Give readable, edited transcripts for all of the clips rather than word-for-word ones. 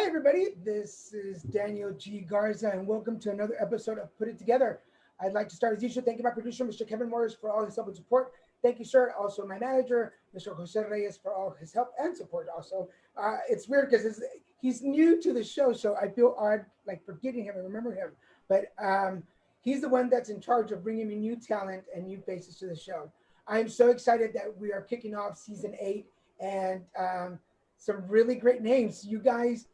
everybody. This is Daniel G. Garza, and welcome to another episode of Put It Together. I'd like to start as usual. Thank you, my producer, Mr. Kevin Morris, for all his help and support. Thank you, sir. Also, my manager, Mr. Jose Reyes, for all his help and support. Also, it's weird because he's new to the show, so I feel odd like forgetting him and remember him. But he's the one that's in charge of bringing me new talent and new faces to the show. I am so excited that we are kicking off season 8 and some really great names. You guys,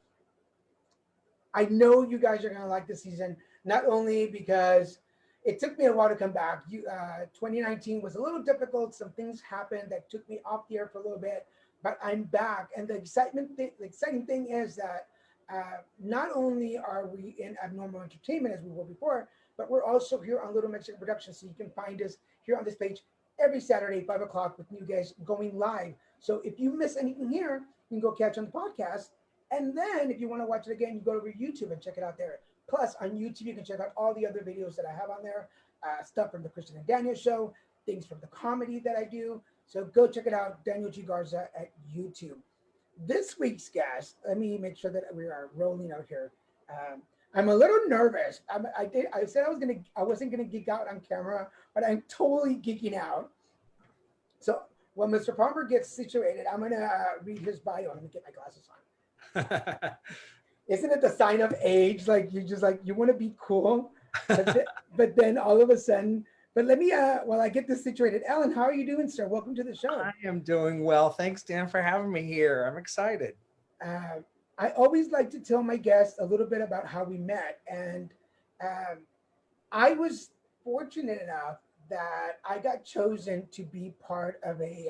I know you guys are going to like this season, not only because it took me a while to come back. 2019 was a little difficult. Some things happened that took me off the air for a little bit, but I'm back. And the exciting thing is that not only are we in Abnormal Entertainment as we were before, but we're also here on Little Mexican Productions. So you can find us here on this page every Saturday, 5 o'clock, with new guys going live. So if you miss anything here, you can go catch on the podcast. And then if you want to watch it again, you go over to YouTube and check it out there. Plus, on YouTube, you can check out all the other videos that I have on there, stuff from the Christian and Daniel show, things from the comedy that I do. So go check it out, Daniel G. Garza at YouTube. This week's guest, let me make sure that we are rolling out here. I'm a little nervous. I said I wasn't gonna geek out on camera, but I'm totally geeking out. So when Mr. Palmer gets situated, I'm gonna read his bio. Let me get my glasses on. Isn't it the sign of age? Like you just like you want to be cool, but then all of a sudden. But let me while I get this situated. Alan, how are you doing, sir? Welcome to the show. I am doing well. Thanks, Dan, for having me here. I'm excited. Uh, I always like to tell my guests a little bit about how we met, and um, I was fortunate enough that I got chosen to be part of a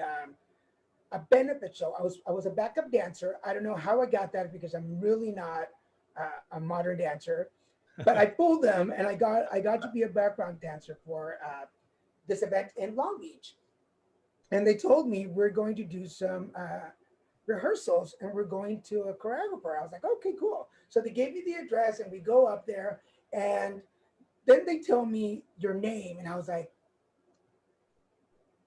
benefit show. I was a backup dancer. I don't know how I got that because I'm really not a modern dancer, but I pulled them and I got to be a background dancer for this event in Long Beach. And they told me we're going to do some rehearsals and we're going to a choreographer. I was like, okay, cool. So they gave me the address and we go up there and then they tell me your name and I was like,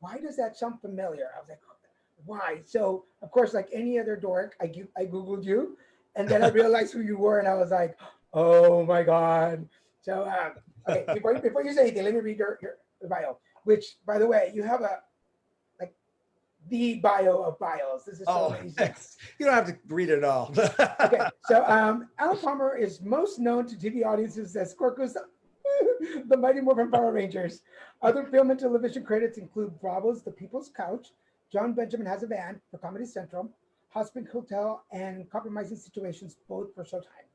why does that sound familiar? I was like, why? So of course, like any other dork, I googled you, and then I realized who you were, and I was like, oh my god. So okay, before you say anything, let me read your bio. Which, by the way, you have a like the bio of bios. This is so Oh, amazing. you don't have to read it all. Okay, so Alan Palmer is most known to TV audiences as Squircus, the Mighty Morphin Power Rangers. Other film and television credits include Bravo's The People's Couch, John Benjamin Has a Van for Comedy Central, Hospital Hotel, and Compromising Situations, both for Showtime.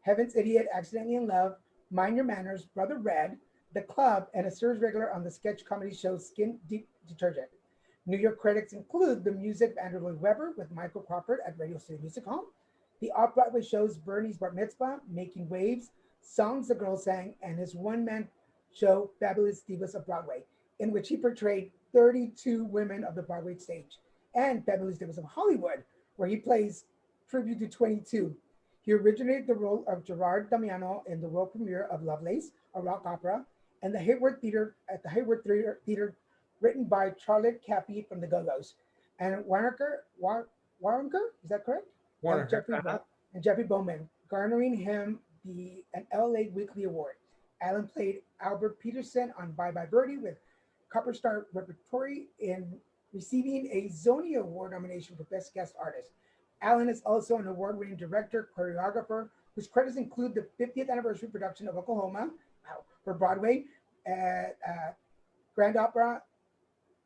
Heaven's Idiot, Accidentally in Love, Mind Your Manners, Brother Red, The Club, and a series regular on the sketch comedy show Skin Deep Detergent. New York credits include the music of Andrew Lloyd Webber with Michael Crawford at Radio City Music Hall, the off-Broadway shows Bernie's Bar Mitzvah, Making Waves, Songs the Girls Sang, and his one-man show Fabulous Divas of Broadway, in which he portrayed 32 women of the Broadway stage, and Fabulous Divas of Hollywood, where he plays tribute to 22. He originated the role of Gerard Damiano in the world premiere of Lovelace, a rock opera, and the Hayward Theater at the Hayward Theater, written by Charlotte Cappy from the Go-Go's, and Waronker, is that correct? Warner. And Jeffrey Bowman, garnering him an LA Weekly Award. Allen played Albert Peterson on Bye Bye Birdie with Copper Star Repertory in receiving a Zony Award nomination for Best Guest Artist. Allen is also an award-winning director, choreographer, whose credits include the 50th anniversary production of Oklahoma, wow, for Broadway at Grand Opera.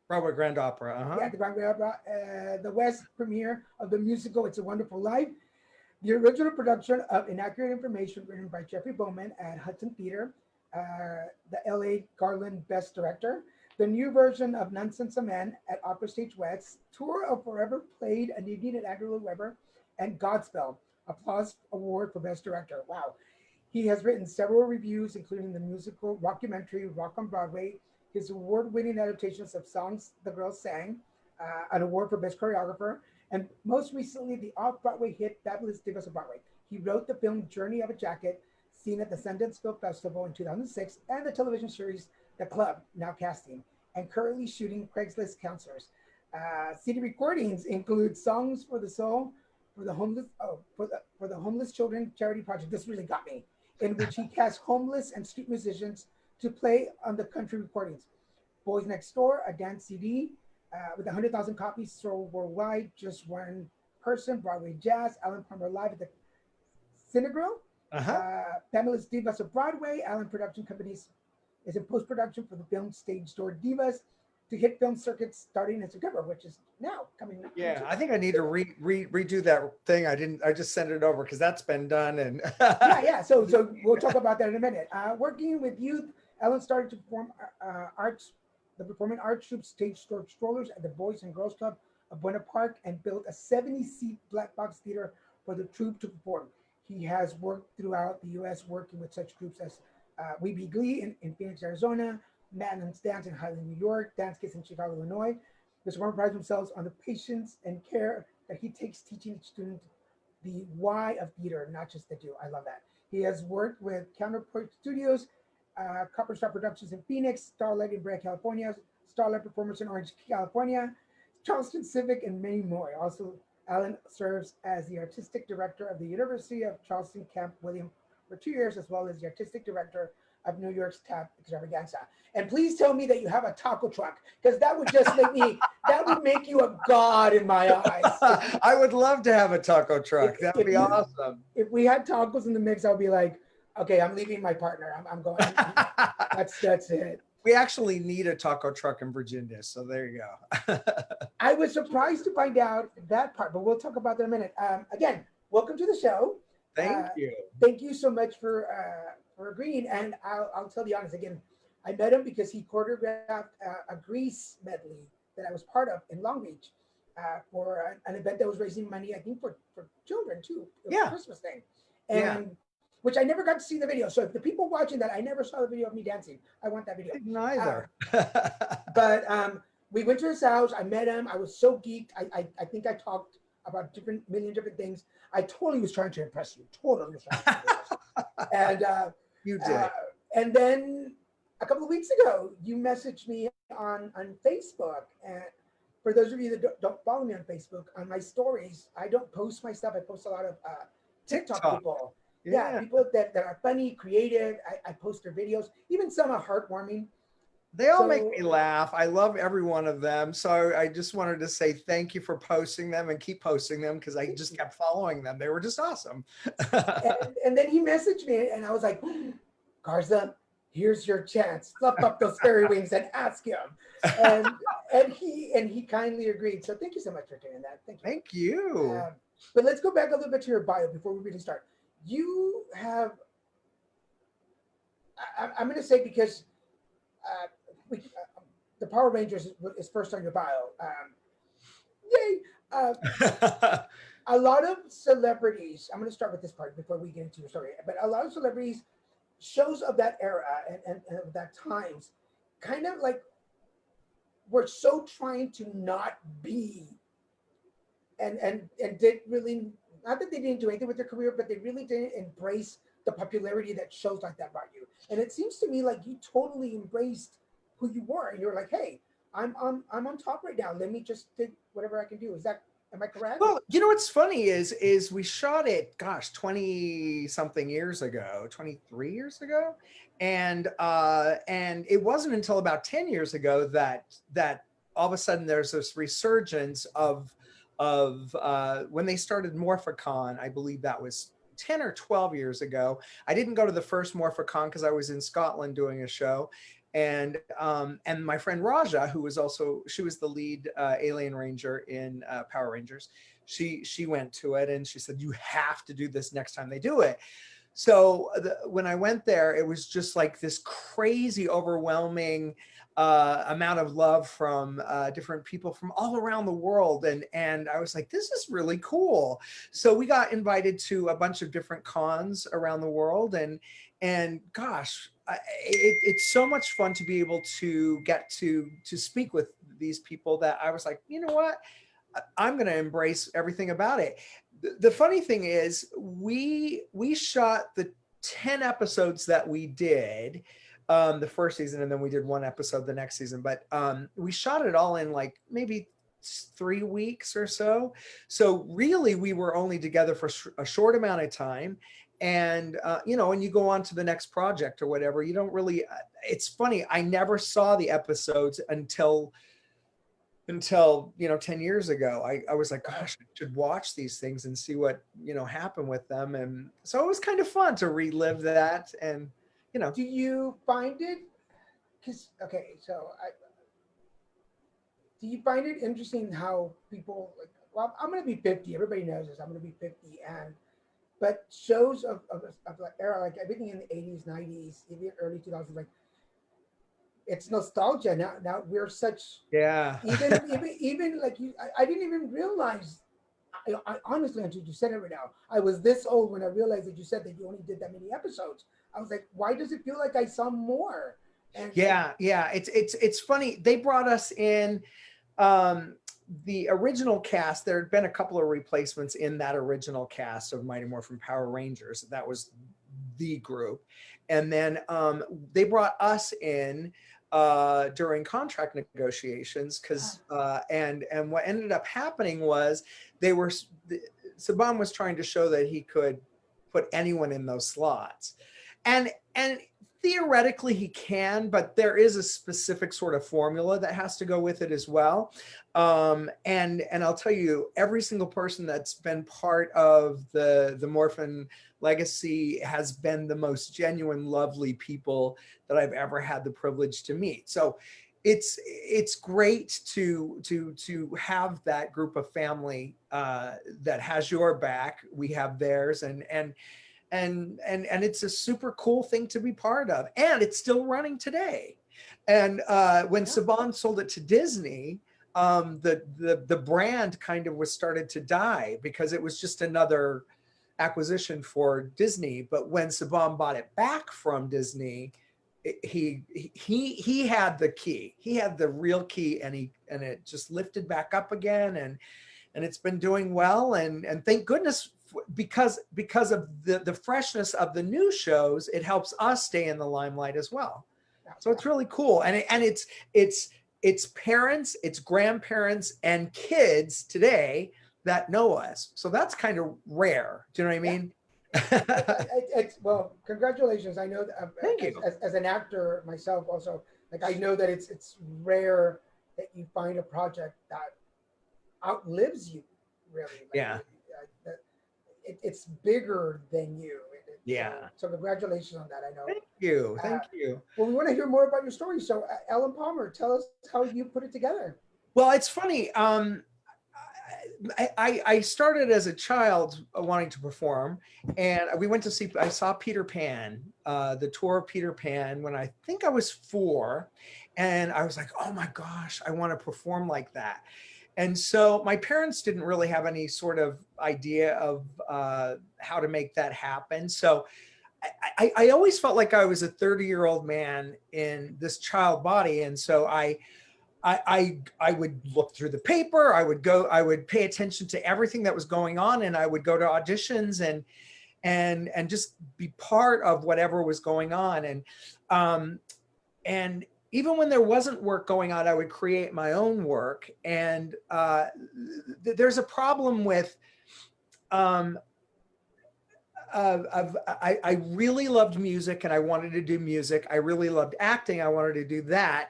Broadway Grand Opera. Yeah, the Broadway Opera. The West premiere of the musical It's a Wonderful Life. The original production of Inaccurate Information, written by Jeffrey Bowman at Hudson Theater, the LA Garland Best Director. The new version of Nonsense of Men at Opera Stage West, Tour of Forever Played an Evening at Andrew Lloyd Webber, and Godspell, Applause Award for Best Director. Wow. He has written several reviews, including the musical rockumentary Rock on Broadway, his award-winning adaptations of Songs the Girls Sang, an award for Best Choreographer, and most recently, the off-Broadway hit Fabulous Divas of Broadway. He wrote the film Journey of a Jacket, seen at the Sundance Film Festival in 2006, and the television series The Club, now casting, and currently shooting Craigslist Counselors. CD recordings include Songs for the Soul, for the homeless children charity project. This really got me, in which he cast homeless and street musicians to play on the country recordings. Boys Next Door, a dance CD with 100,000 copies sold worldwide. Just one person, Broadway Jazz, Alan Palmer Live at the Cinegrill. Uh-huh. Pamela's Divas of Broadway, Allen Production Companies is in post production for the film Stage Door Divas to hit film circuits starting in September, which is now coming. Yeah, I think I need to redo that thing. I just sent it over because that's been done. And yeah. So we'll talk about that in a minute. Working with youth, Ellen started to perform the performing arts troupe Stage Door Strollers at the Boys and Girls Club of Buena Park, and built a 70-seat black box theater for the troupe to perform. He has worked throughout the U.S. working with such groups as We Be Glee in Phoenix, Arizona, Madeline's Dance in Highland, New York, Dance Kids in Chicago, Illinois. Mr. Warren prides himself on the patience and care that he takes teaching each student the why of theater, not just the do. I love that. He has worked with Counterpoint Studios, Copper Star Productions in Phoenix, Starlight in Brea, California, Starlight Performance in Orange, California, Charleston Civic, and many more. Also, Allen serves as the artistic director of the University of Charleston Camp William for 2 years, as well as the artistic director of New York's Tap Extravaganza. And please tell me that you have a taco truck, because that would just that would make you a god in my eyes. I would love to have a taco truck. That'd be awesome. If we had tacos in the mix, I'll be like, okay, I'm leaving my partner. I'm going. That's it. We actually need a taco truck in Virginia, so there you go. I was surprised to find out that part, but we'll talk about that in a minute. Again, welcome to the show. Thank you. Thank you so much for agreeing. And I'll tell you honest, again, I met him because he choreographed a Grease medley that I was part of in Long Beach for an event that was raising money, I think, for children too. It was a Christmas thing. And which I never got to see the video. So if the people watching that, I never saw the video of me dancing. I want that video. Neither. But we went to his house. I met him. I was so geeked. I think I talked about million different things. I totally was trying to impress you. Totally was trying to impress you. And you did. And then a couple of weeks ago, you messaged me on Facebook. And for those of you that don't follow me on Facebook, on my stories, I don't post my stuff. I post a lot of TikTok people. Yeah, people that are funny, creative. I post their videos, even some are heartwarming. They all make me laugh. I love every one of them. So I just wanted to say thank you for posting them and keep posting them, because I just kept following them. They were just awesome. and then he messaged me and I was like, Garza, here's your chance. Fluff up those fairy wings and ask him. And he kindly agreed. So thank you so much for doing that. Thank you. Thank you. But let's go back a little bit to your bio before we really start. You have, I'm going to say, because the Power Rangers is first on your bio. Yay! A lot of celebrities, I'm going to start with this part before we get into your story, but a lot of celebrities, shows of that era and of that times, kind of like were so trying to not be and did really, not that they didn't do anything with their career, but they really didn't embrace the popularity that shows like that brought you. And it seems to me like you totally embraced who you were. And you're like, hey, I'm on top right now. Let me just do whatever I can do. Am I correct? Well, you know what's funny is we shot it, 20 something years ago, 23 years ago. And it wasn't until about 10 years ago that all of a sudden there's this resurgence of when they started Morphicon. I believe that was 10 or 12 years ago. I didn't go to the first Morphicon because I was in Scotland doing a show. And my friend Raja, she was the lead alien ranger in Power Rangers. She went to it and she said, you have to do this next time they do it. So when I went there, it was just like this crazy, overwhelming amount of love from different people from all around the world. And I was like, this is really cool. So we got invited to a bunch of different cons around the world. And gosh, it's so much fun to be able to get to speak with these people that I was like, you know what? I'm going to embrace everything about it. The funny thing is we shot the 10 episodes that we did the first season, and then we did one episode the next season, but we shot it all in like maybe 3 weeks or so. So really, we were only together for a short amount of time. And, and you go on to the next project or whatever. You don't really, it's funny. I never saw the episodes until 10 years ago. I was like, gosh, I should watch these things and see what happened with them. And so it was kind of fun to relive that. And Do you find it? Because okay, so do you find it interesting how people like? Well, I'm gonna be 50. Everybody knows this. I'm gonna be 50, and but shows of like era, like everything in the 80s, 90s, even early 2000s, like it's nostalgia now. Now we're such yeah. even like you. I didn't even realize. I honestly, until you said it right now, I was this old when I realized that you said that you only did that many episodes. I was like, why does it feel like I saw more? And Yeah. It's funny. They brought us in um the original cast. There had been a couple of replacements in that original cast of Mighty Morphin Power Rangers. That was the group. And then they brought us in during contract negotiations because and what ended up happening was Saban was trying to show that he could put anyone in those slots. And theoretically he can, but there is a specific sort of formula that has to go with it as well. And I'll tell you, every single person that's been part of the Morphin legacy has been the most genuine, lovely people that I've ever had the privilege to meet. So it's great to have that group of family that has your back. We have theirs, and it's a super cool thing to be part of, and it's still running today. And when Saban sold it to Disney, the brand kind of was started to die because it was just another acquisition for Disney. But when Saban bought it back from Disney, he had the key. He had the real key, and it just lifted back up again, and it's been doing well. And thank goodness, because of the freshness of the new shows, it helps us stay in the limelight as well. So it's really cool. And it's parents, it's grandparents, and kids today that know us. So that's kind of rare. Do you know what I mean? Well, congratulations. I know that Thank you. As an actor myself, also, like I know that it's rare that you find a project that outlives you, really. Like, Yeah. It's bigger than you. Yeah. So congratulations on that. I know. Thank you. Well, we want to hear more about your story. So, Ellen Palmer, tell us how you put it together. Well, it's funny. I started as a child wanting to perform, and I saw Peter Pan, the tour of Peter Pan, when I think I was 4, and I was like, oh my gosh, I want to perform like that. And so my parents didn't really have any sort of idea of how to make that happen. So I always felt like I was a 30-year-old man in this child body. And so I would look through the paper. I would pay attention to everything that was going on, and I would go to auditions and just be part of whatever was going on. And even when there wasn't work going on, I would create my own work. And there's a problem with, I really loved music and I wanted to do music. I really loved acting. I wanted to do that.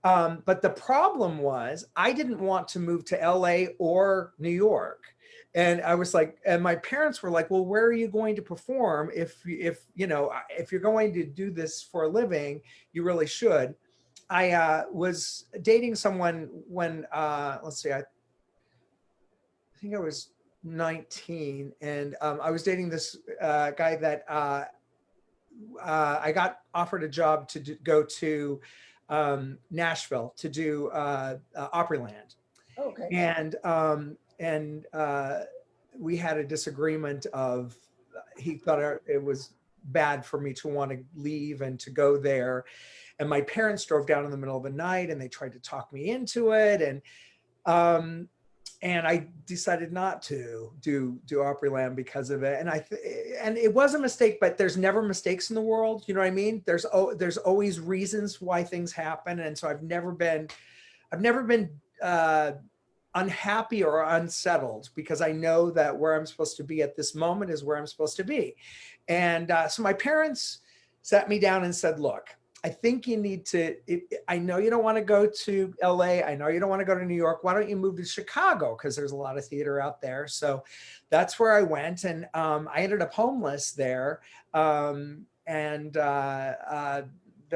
But the problem was I didn't want to move to LA or New York. And I was like, and my parents were like, well, where are you going to perform? If you're going to do this for a living, you really should. I was dating someone when, let's see, I think I was 19, and I was dating this guy that I got offered a job to go to Nashville to do Opryland. Okay. And we had a disagreement of, he thought it was bad for me to want to leave and to go there. And my parents drove down in the middle of the night and they tried to talk me into it. And I decided not to do Opryland because of it. And it was a mistake, but there's never mistakes in the world. You know what I mean? There's always reasons why things happen. And so I've never been unhappy or unsettled because I know that where I'm supposed to be at this moment is where I'm supposed to be. And so my parents sat me down and said, look, I think you need to, I know you don't want to go to LA. I know you don't want to go to New York. Why don't you move to Chicago? Because there's a lot of theater out there. So that's where I went. And I ended up homeless there. And there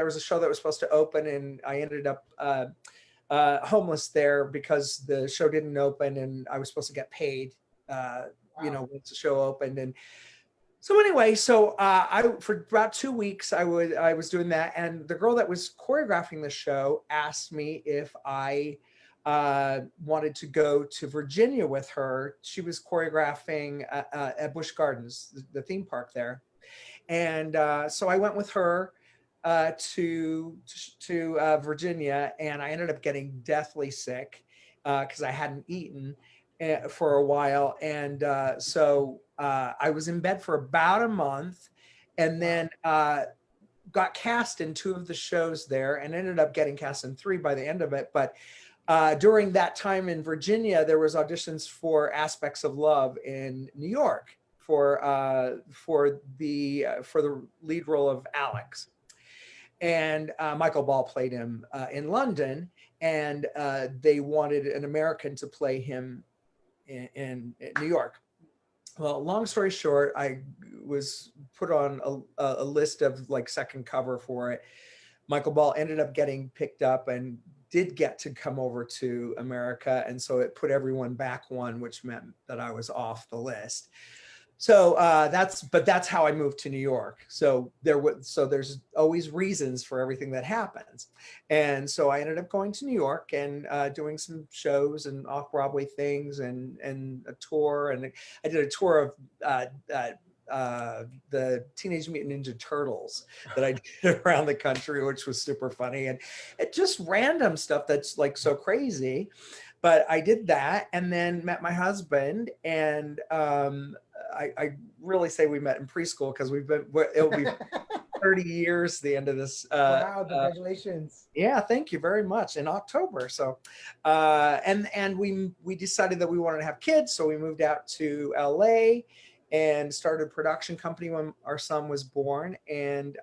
was a show that was supposed to open, and I ended up homeless there because the show didn't open and I was supposed to get paid, Wow. once the show opened. And so anyway, I for about 2 weeks I was doing that, and the girl that was choreographing the show asked me if I wanted to go to Virginia with her. She was choreographing at Busch Gardens, the theme park there, and so I went with her to Virginia, and I ended up getting deathly sick because I hadn't eaten for a while, and I was in bed for about a month, and then got cast in 2 of the shows there, and ended up getting cast in 3 by the end of it. But during that time in Virginia, there was auditions for Aspects of Love in New York for the lead role of Alex, and Michael Ball played him in London, and they wanted an American to play him in New York. Well, long story short, I was put on a list of like second cover for it. Michael Ball ended up getting picked up and did get to come over to America, and so it put everyone back one, which meant that I was off the list. So that's how I moved to New York. So there's always reasons for everything that happens, and so I ended up going to New York and doing some shows and off Broadway things and a tour, and I did a tour of the Teenage Mutant Ninja Turtles that I did around the country, which was super funny, and it just random stuff that's like so crazy. But I did that, and then met my husband, and I really say we met in preschool because it'll be 30 years the end of this. Wow, congratulations. Yeah, thank you very much, in October. So, and we decided that we wanted to have kids, so we moved out to LA and started a production company when our son was born, and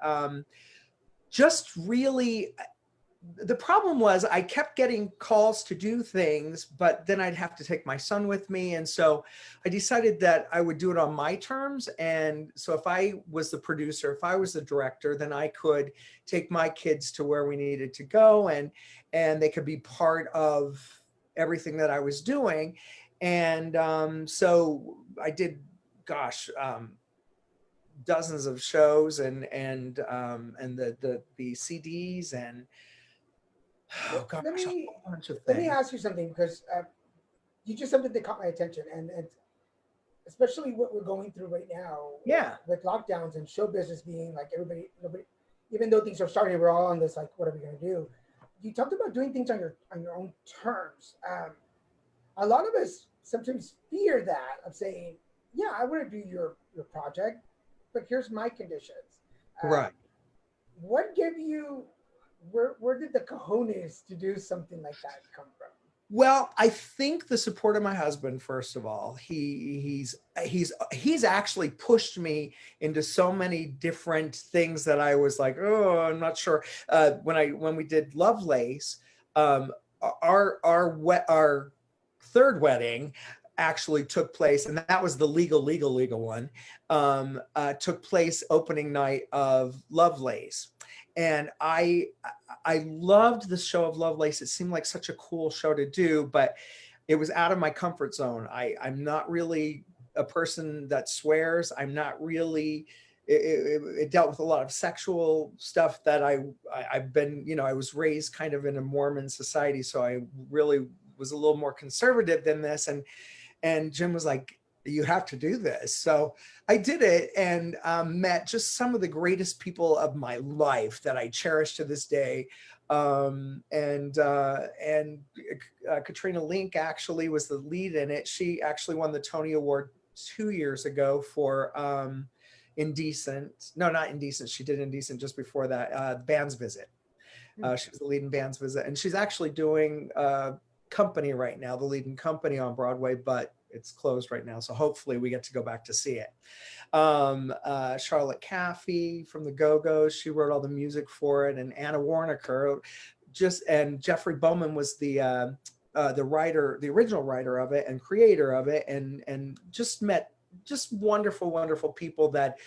just really the problem was I kept getting calls to do things, but then I'd have to take my son with me. And so I decided that I would do it on my terms. And so if I was the producer, if I was the director, then I could take my kids to where we needed to go, and they could be part of everything that I was doing. And so I did, gosh, dozens of shows and the CDs and oh gosh, let a me whole bunch of let me things. ask you something, because you just something that caught my attention, and especially what we're going through right now Yeah. with lockdowns and show business being like everybody, nobody, even though things are starting, we're all on this like, what are we going to do? You talked about doing things on your own terms. A lot of us sometimes fear that of saying, yeah, I want to do your project, but here's my conditions. Um, Right. what gave you where did the cojones to do something like that come from? Well, I think the support of my husband, first of all, he's actually pushed me into so many different things that I was like, oh, I'm not sure. When we did Lovelace, um, our third wedding actually took place, and that was the legal one. Took place opening night of Lovelace, and I loved the show of Lovelace. It seemed like such a cool show to do, but it was out of my comfort zone. I'm not really a person that swears. I'm not really. It dealt with a lot of sexual stuff that I've been, I was raised kind of in a Mormon society, so I really was a little more conservative than this. And Jim was like, you have to do this. So I did it, and met just some of the greatest people of my life that I cherish to this day. Katrina Link actually was the lead in it. She actually won the Tony Award 2 years ago for Indecent. No, not Indecent. She did Indecent just before that. Band's Visit. Hmm. She was the lead in Band's Visit, and she's actually doing company right now, the leading company on Broadway, but it's closed right now. So hopefully we get to go back to see it. Charlotte Caffey from the Go-Go's, she wrote all the music for it, and Anna Warnaker, and Jeffrey Bowman was the writer, the original writer of it and creator of it, and just met just wonderful, wonderful people that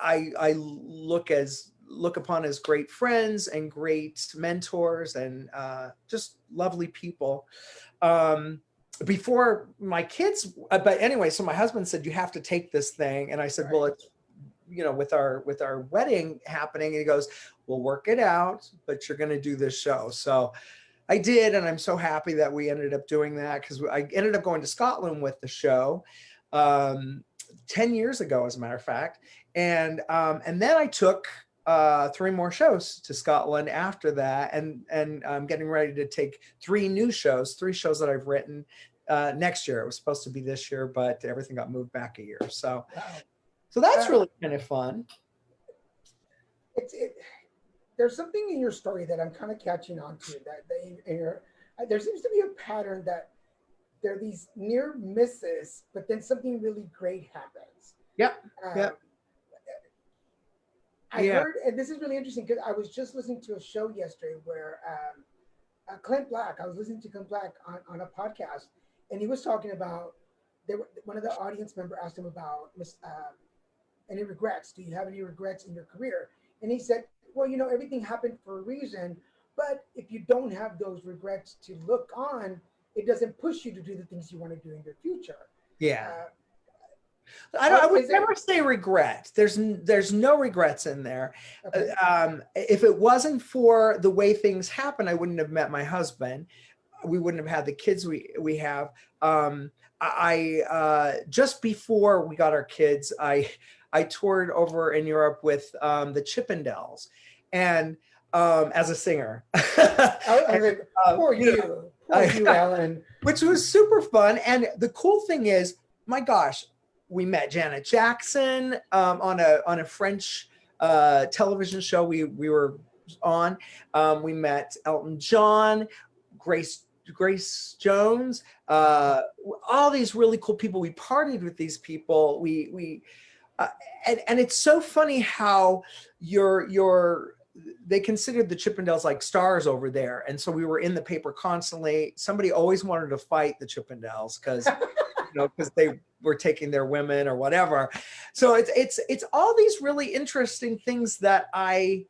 I look upon as great friends and great mentors, and just lovely people. Before my kids, but anyway, so my husband said, you have to take this thing. And I said, well, it's, with our wedding happening, and he goes, we'll work it out, but you're going to do this show. So I did. And I'm so happy that we ended up doing that, because I ended up going to Scotland with the show 10 years ago, as a matter of fact. And then I took 3 more shows to Scotland after that. And I'm getting ready to take 3 shows that I've written next year. It was supposed to be this year, but everything got moved back a year. So, wow. So that's really kind of fun. There's something in your story that I'm kind of catching on to, there seems to be a pattern that there are these near misses, but then something really great happens. Yep. I heard, and this is really interesting, because I was just listening to a show yesterday where Clint Black, I was listening to Clint Black on a podcast, and he was talking about, one of the audience member asked him about any regrets. Do you have any regrets in your career? And he said, well, everything happened for a reason, but if you don't have those regrets to look on, it doesn't push you to do the things you want to do in your future. Yeah. I would never say regret. There's no regrets in there. Okay. If it wasn't for the way things happen, I wouldn't have met my husband. We wouldn't have had the kids we have. I just before we got our kids, I toured over in Europe with the Chippendales, and as a singer. Poor you, Alan. Which was super fun. And the cool thing is, my gosh, we met Janet Jackson on a French television show we were on. We met Elton John, Grace Jones, all these really cool people. We partied with these people. And it's so funny how they considered the Chippendales like stars over there. And so we were in the paper constantly. Somebody always wanted to fight the Chippendales because they were taking their women or whatever. So it's all these really interesting things that I'm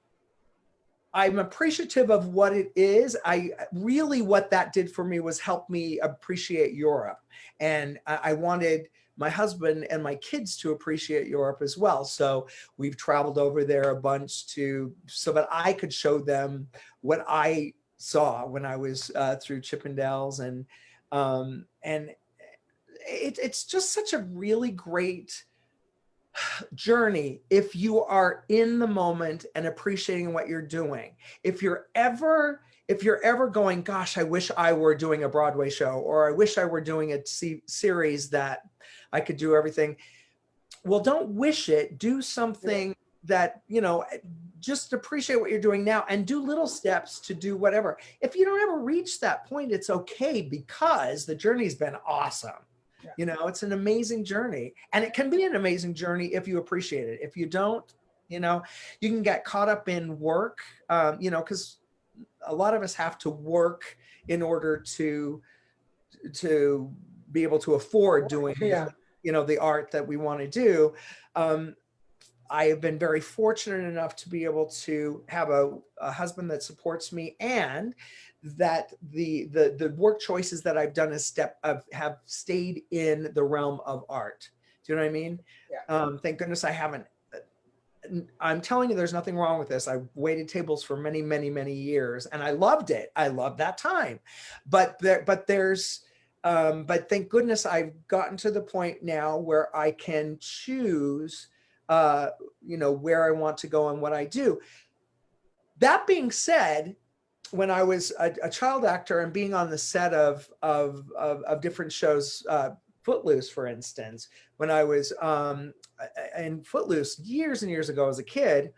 appreciative of what it is. What that did for me was help me appreciate Europe. And I wanted my husband and my kids to appreciate Europe as well. So we've traveled over there a bunch so that I could show them what I saw when I was through Chippendales. And it's just such a really great journey if you are in the moment and appreciating what you're doing. If you're ever going, gosh, I wish I were doing a Broadway show, or I wish I were doing a series that I could do everything. Well, don't wish it. Do something that, just appreciate what you're doing now and do little steps to do whatever. If you don't ever reach that point, it's okay, because the journey's been awesome. Yeah. It's an amazing journey, and it can be an amazing journey if you appreciate it. If you don't, you can get caught up in work, because a lot of us have to work in order to be able to afford doing, the art that we want to do. I have been very fortunate enough to be able to have a husband that supports me, and that the work choices that I've done have stayed in the realm of art. Do you know what I mean? Yeah. Thank goodness I haven't. I'm telling you, there's nothing wrong with this. I waited tables for many, many, many years, and I loved it. I loved that time, but thank goodness I've gotten to the point now where I can choose, where I want to go and what I do. That being said, when I was a child actor and being on the set of different shows, Footloose, for instance, when I was in Footloose years and years ago as a kid,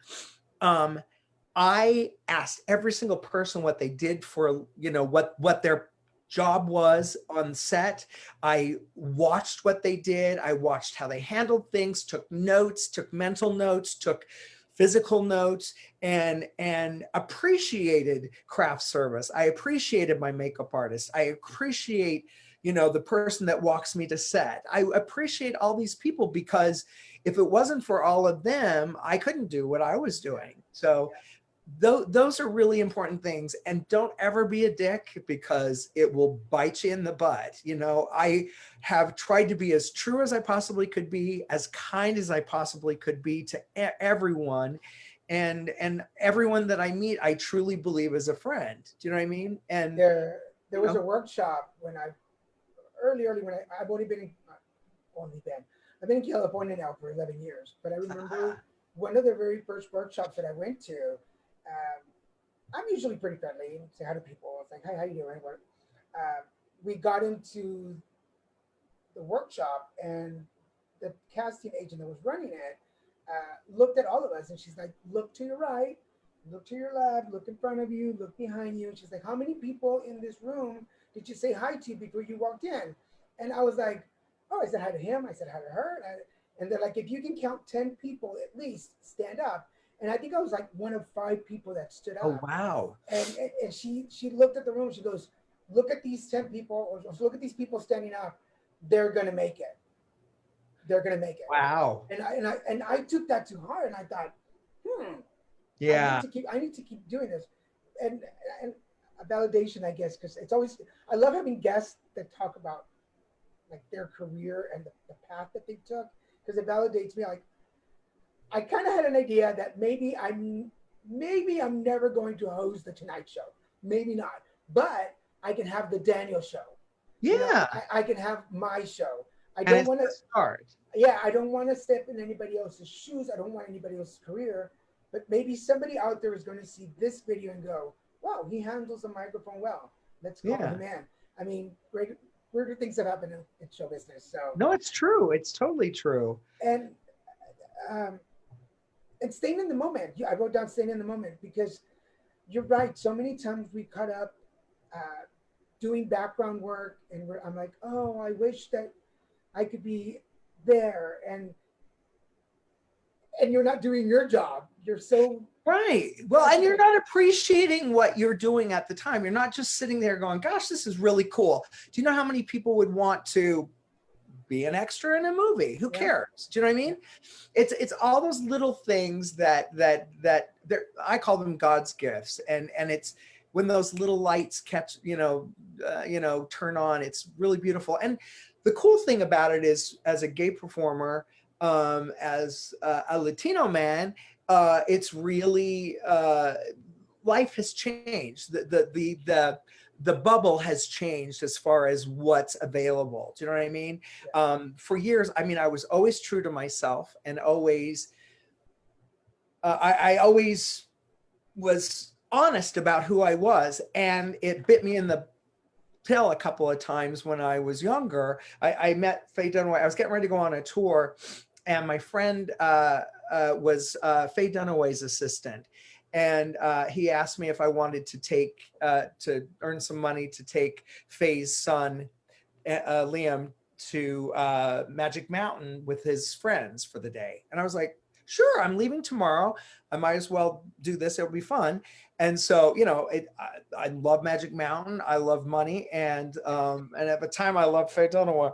I asked every single person what they did for, what their job was on set. I watched what they did. I watched how they handled things, took notes, took mental notes, took physical notes, and appreciated craft service. I appreciated my makeup artist. I appreciate, the person that walks me to set. I appreciate all these people, because if it wasn't for all of them, I couldn't do what I was doing. So those are really important things. And don't ever be a dick, because it will bite you in the butt. I have tried to be as true as I possibly could be, as kind as I possibly could be to everyone. And everyone that I meet, I truly believe is a friend. Do you know what I mean? And there was a workshop when early when I've been in California now for 11 years, but I remember one of the very first workshops that I went to. I'm usually pretty friendly and say hi to people. It's like, hi, how you doing? We got into the workshop, and the casting agent that was running it looked at all of us, and she's like, look to your right, look to your left, look in front of you, look behind you. And she's like, how many people in this room did you say hi to before you walked in? And I was like, oh, I said hi to him. I said hi to her. And they're like, if you can count 10 people at least, stand up. And I think I was like one of 5 people that stood up. oh, wow. And she looked at the room. She goes, look at these 10 people, or look at these people standing up. They're gonna make it. They're gonna make it. Wow. And I took that to heart, and I thought, Yeah. I need to keep doing this, and a validation, I guess, because it's always, I love having guests that talk about like their career and the path that they took, because it validates me. Like, I kind of had an idea that maybe I'm never going to host the Tonight Show, maybe not, but I can have the Daniel Show. Yeah. I can have my show. I And don't it's want to the start. Yeah, I don't want to step in anybody else's shoes. I don't want anybody else's career, but maybe somebody out there is going to see this video and go, wow, he handles the microphone well. Let's call him in. I mean, weirder things have happened in show business. So no, it's true. It's totally true. And staying in the moment. I wrote down staying in the moment, because you're right. So many times we cut up doing background work, and I'm like, oh, I wish that I could be there, and you're not doing your job. You're so right. Well, and you're not appreciating what you're doing at the time. You're not just sitting there going, gosh, this is really cool. Do you know how many people would want to be an extra in a movie? Who cares? Do you know what I mean? It's all those little things that I call them God's gifts, and it's when those little lights catch, turn on. It's really beautiful. And the cool thing about it is, as a gay performer, as a Latino man, it's really life has changed. The bubble has changed as far as what's available. Do you know what I mean? For years, I was always true to myself, and always, I always was honest about who I was, and it bit me in the tail a couple of times when I was younger. I met Faye Dunaway. I was getting ready to go on a tour, and my friend was Faye Dunaway's assistant. And he asked me if I wanted to earn some money to take Faye's son, Liam, to Magic Mountain with his friends for the day. And I was like, sure, I'm leaving tomorrow. I might as well do this. It'll be fun. And so, I love Magic Mountain. I love money. And at the time I loved Faye Dunaway.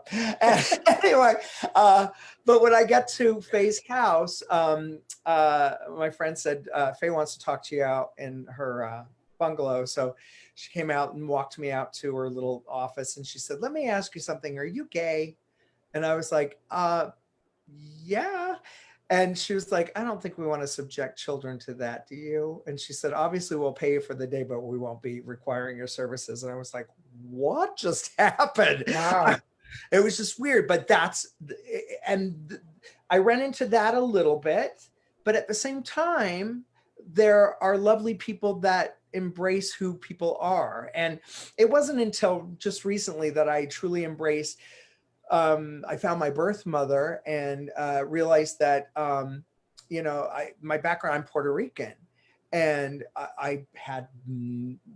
Anyway, but when I got to Faye's house, my friend said, Faye wants to talk to you out in her bungalow. So she came out and walked me out to her little office. And she said, let me ask you something. Are you gay? And I was like, yeah. And she was like, I don't think we want to subject children to that. Do you? And she said, obviously we'll pay you for the day, but we won't be requiring your services. And I was like, what just happened? Wow. It was just weird, but I ran into that a little bit, but at the same time, there are lovely people that embrace who people are. And it wasn't until just recently that I truly embraced I found my birth mother and realized that, my background, I'm Puerto Rican. I had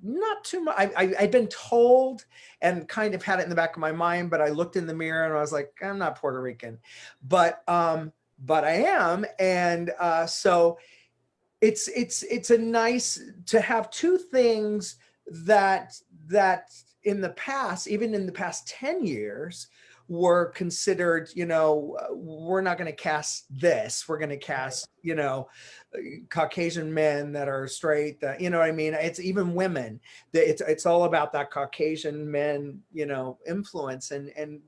not too much. I'd been told and kind of had it in the back of my mind, but I looked in the mirror and I was like, I'm not Puerto Rican, but I am, and so it's a nice to have two things that in the past, even in the past 10 years, were considered, we're not going to cast this, we're going to cast, Caucasian men that are straight, that, you know what I mean? It's even women, that it's all about that Caucasian men, influence, and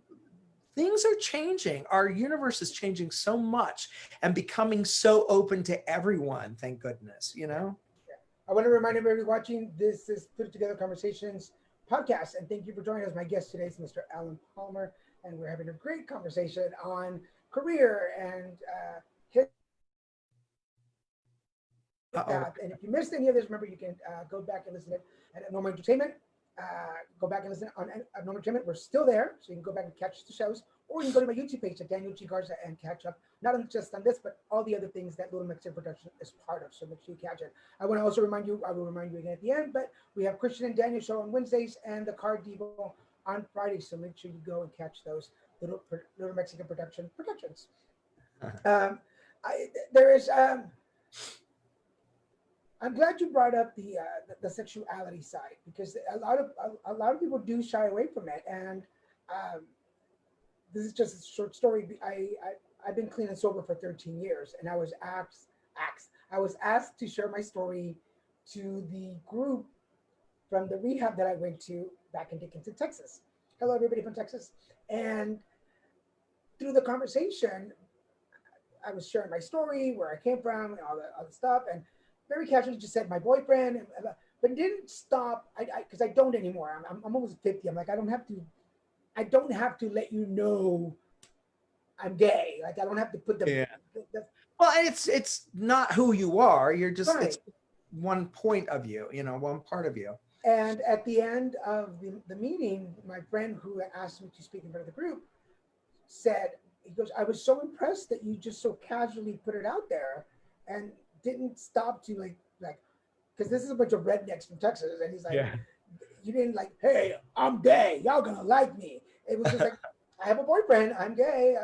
things are changing. Our universe is changing so much and becoming so open to everyone. Thank goodness, I want to remind everybody watching, this is Put It Together Conversations podcast, and thank you for joining us. My guest today is Mr. Alan Palmer, and we're having a great conversation on career and his path. And if you missed any of this, remember you can go back and listen to it at Abnormal Entertainment. Go back and listen on Abnormal Entertainment. We're still there, so you can go back and catch the shows, or you can go to my YouTube page at Daniel G. Garza and catch up, not just on this, but all the other things that Little Mexican Production is part of. So make sure you catch it. I want to also remind you, I will remind you again at the end, but we have Christian and Daniel show on Wednesdays and the Card Devo on Fridays. So make sure you go and catch those Little Mexican Productions. There is. I'm glad you brought up the sexuality side, because a lot of people do shy away from it, and this is just a short story. I've been clean and sober for 13 years, and I was asked to share my story to the group from the rehab that I went to back in Dickinson, Texas. Hello, everybody from Texas. And through the conversation, I was sharing my story, where I came from, and all the other stuff, and very casually just said my boyfriend, but it didn't stop. Because I don't anymore. I'm almost 50. I'm like, I don't have to let you know I'm gay. Like, I don't have to put the well, it's not who you are. You're just right. It's one point of you, one part of you. And at the end of the meeting, my friend who asked me to speak in front of the group said, he goes, I was so impressed that you just so casually put it out there and didn't stop to like, because this is a bunch of rednecks from Texas, and he's like, you didn't like, hey, I'm gay, y'all gonna like me. It was just like, I have a boyfriend, I'm gay,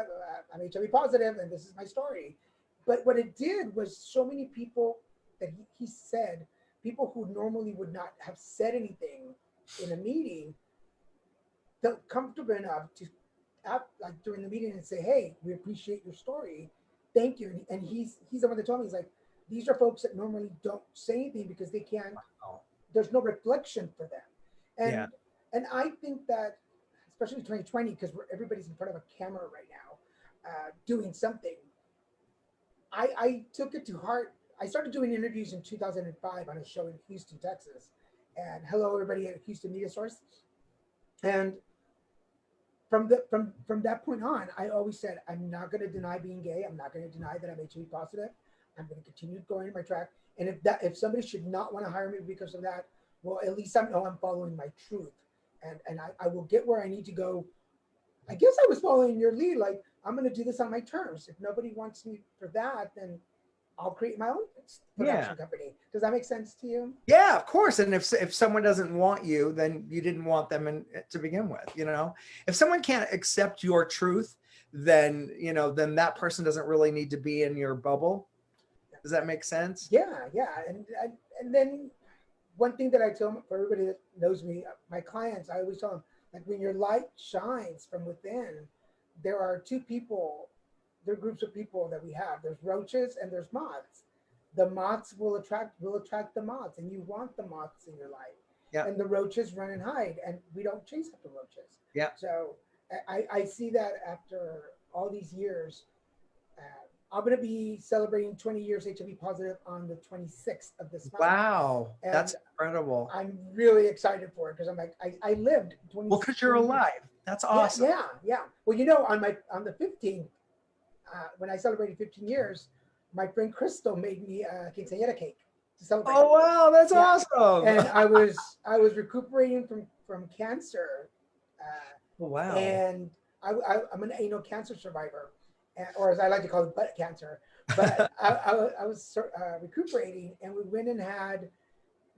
I'm HIV positive, and this is my story. But what it did was, so many people that he said, people who normally would not have said anything in a meeting, felt comfortable enough to like during the meeting and say, hey, we appreciate your story, thank you. And he's the one that told me, he's like, these are folks that normally don't say anything because they can't, there's no reflection for them. And I think that, especially 2020, because everybody's in front of a camera right now, doing something, I took it to heart. I started doing interviews in 2005 on a show in Houston, Texas. And hello, everybody at Houston Media Source. And from that point on, I always said, I'm not going to deny being gay. I'm not going to deny that I'm HIV positive. I'm going to continue going my track. And if somebody should not want to hire me because of that, well, at least I know I'm following my truth. And I will get where I need to go. I guess I was following your lead. Like, I'm going to do this on my terms. If nobody wants me for that, then I'll create my own production company. Does that make sense to you? Yeah, of course. And if someone doesn't want you, then you didn't want them to begin with. If someone can't accept your truth, then then that person doesn't really need to be in your bubble. Does that make sense? Yeah. And then one thing that I tell, for everybody that knows me, my clients, I always tell them, like, when your light shines from within, there are there are groups of people that we have. There's roaches and there's moths. The moths will attract the moths, and you want the moths in your life. Yeah. And the roaches run and hide, and we don't chase after roaches. Yeah. So I see that after all these years. I'm going to be celebrating 20 years HIV positive on the 26th of this month. Wow, that's incredible. I'm really excited for it, because I'm like, I lived 20. Well, because you're alive. That's awesome. Yeah. Well, on the 15th, when I celebrated 15 years, my friend Crystal made me a quinceañera cake to celebrate. Oh wow, that's awesome. And I was recuperating from cancer. Wow. And I'm an anal cancer survivor. or as I like to call it, butt cancer. But I was recuperating, and we went and had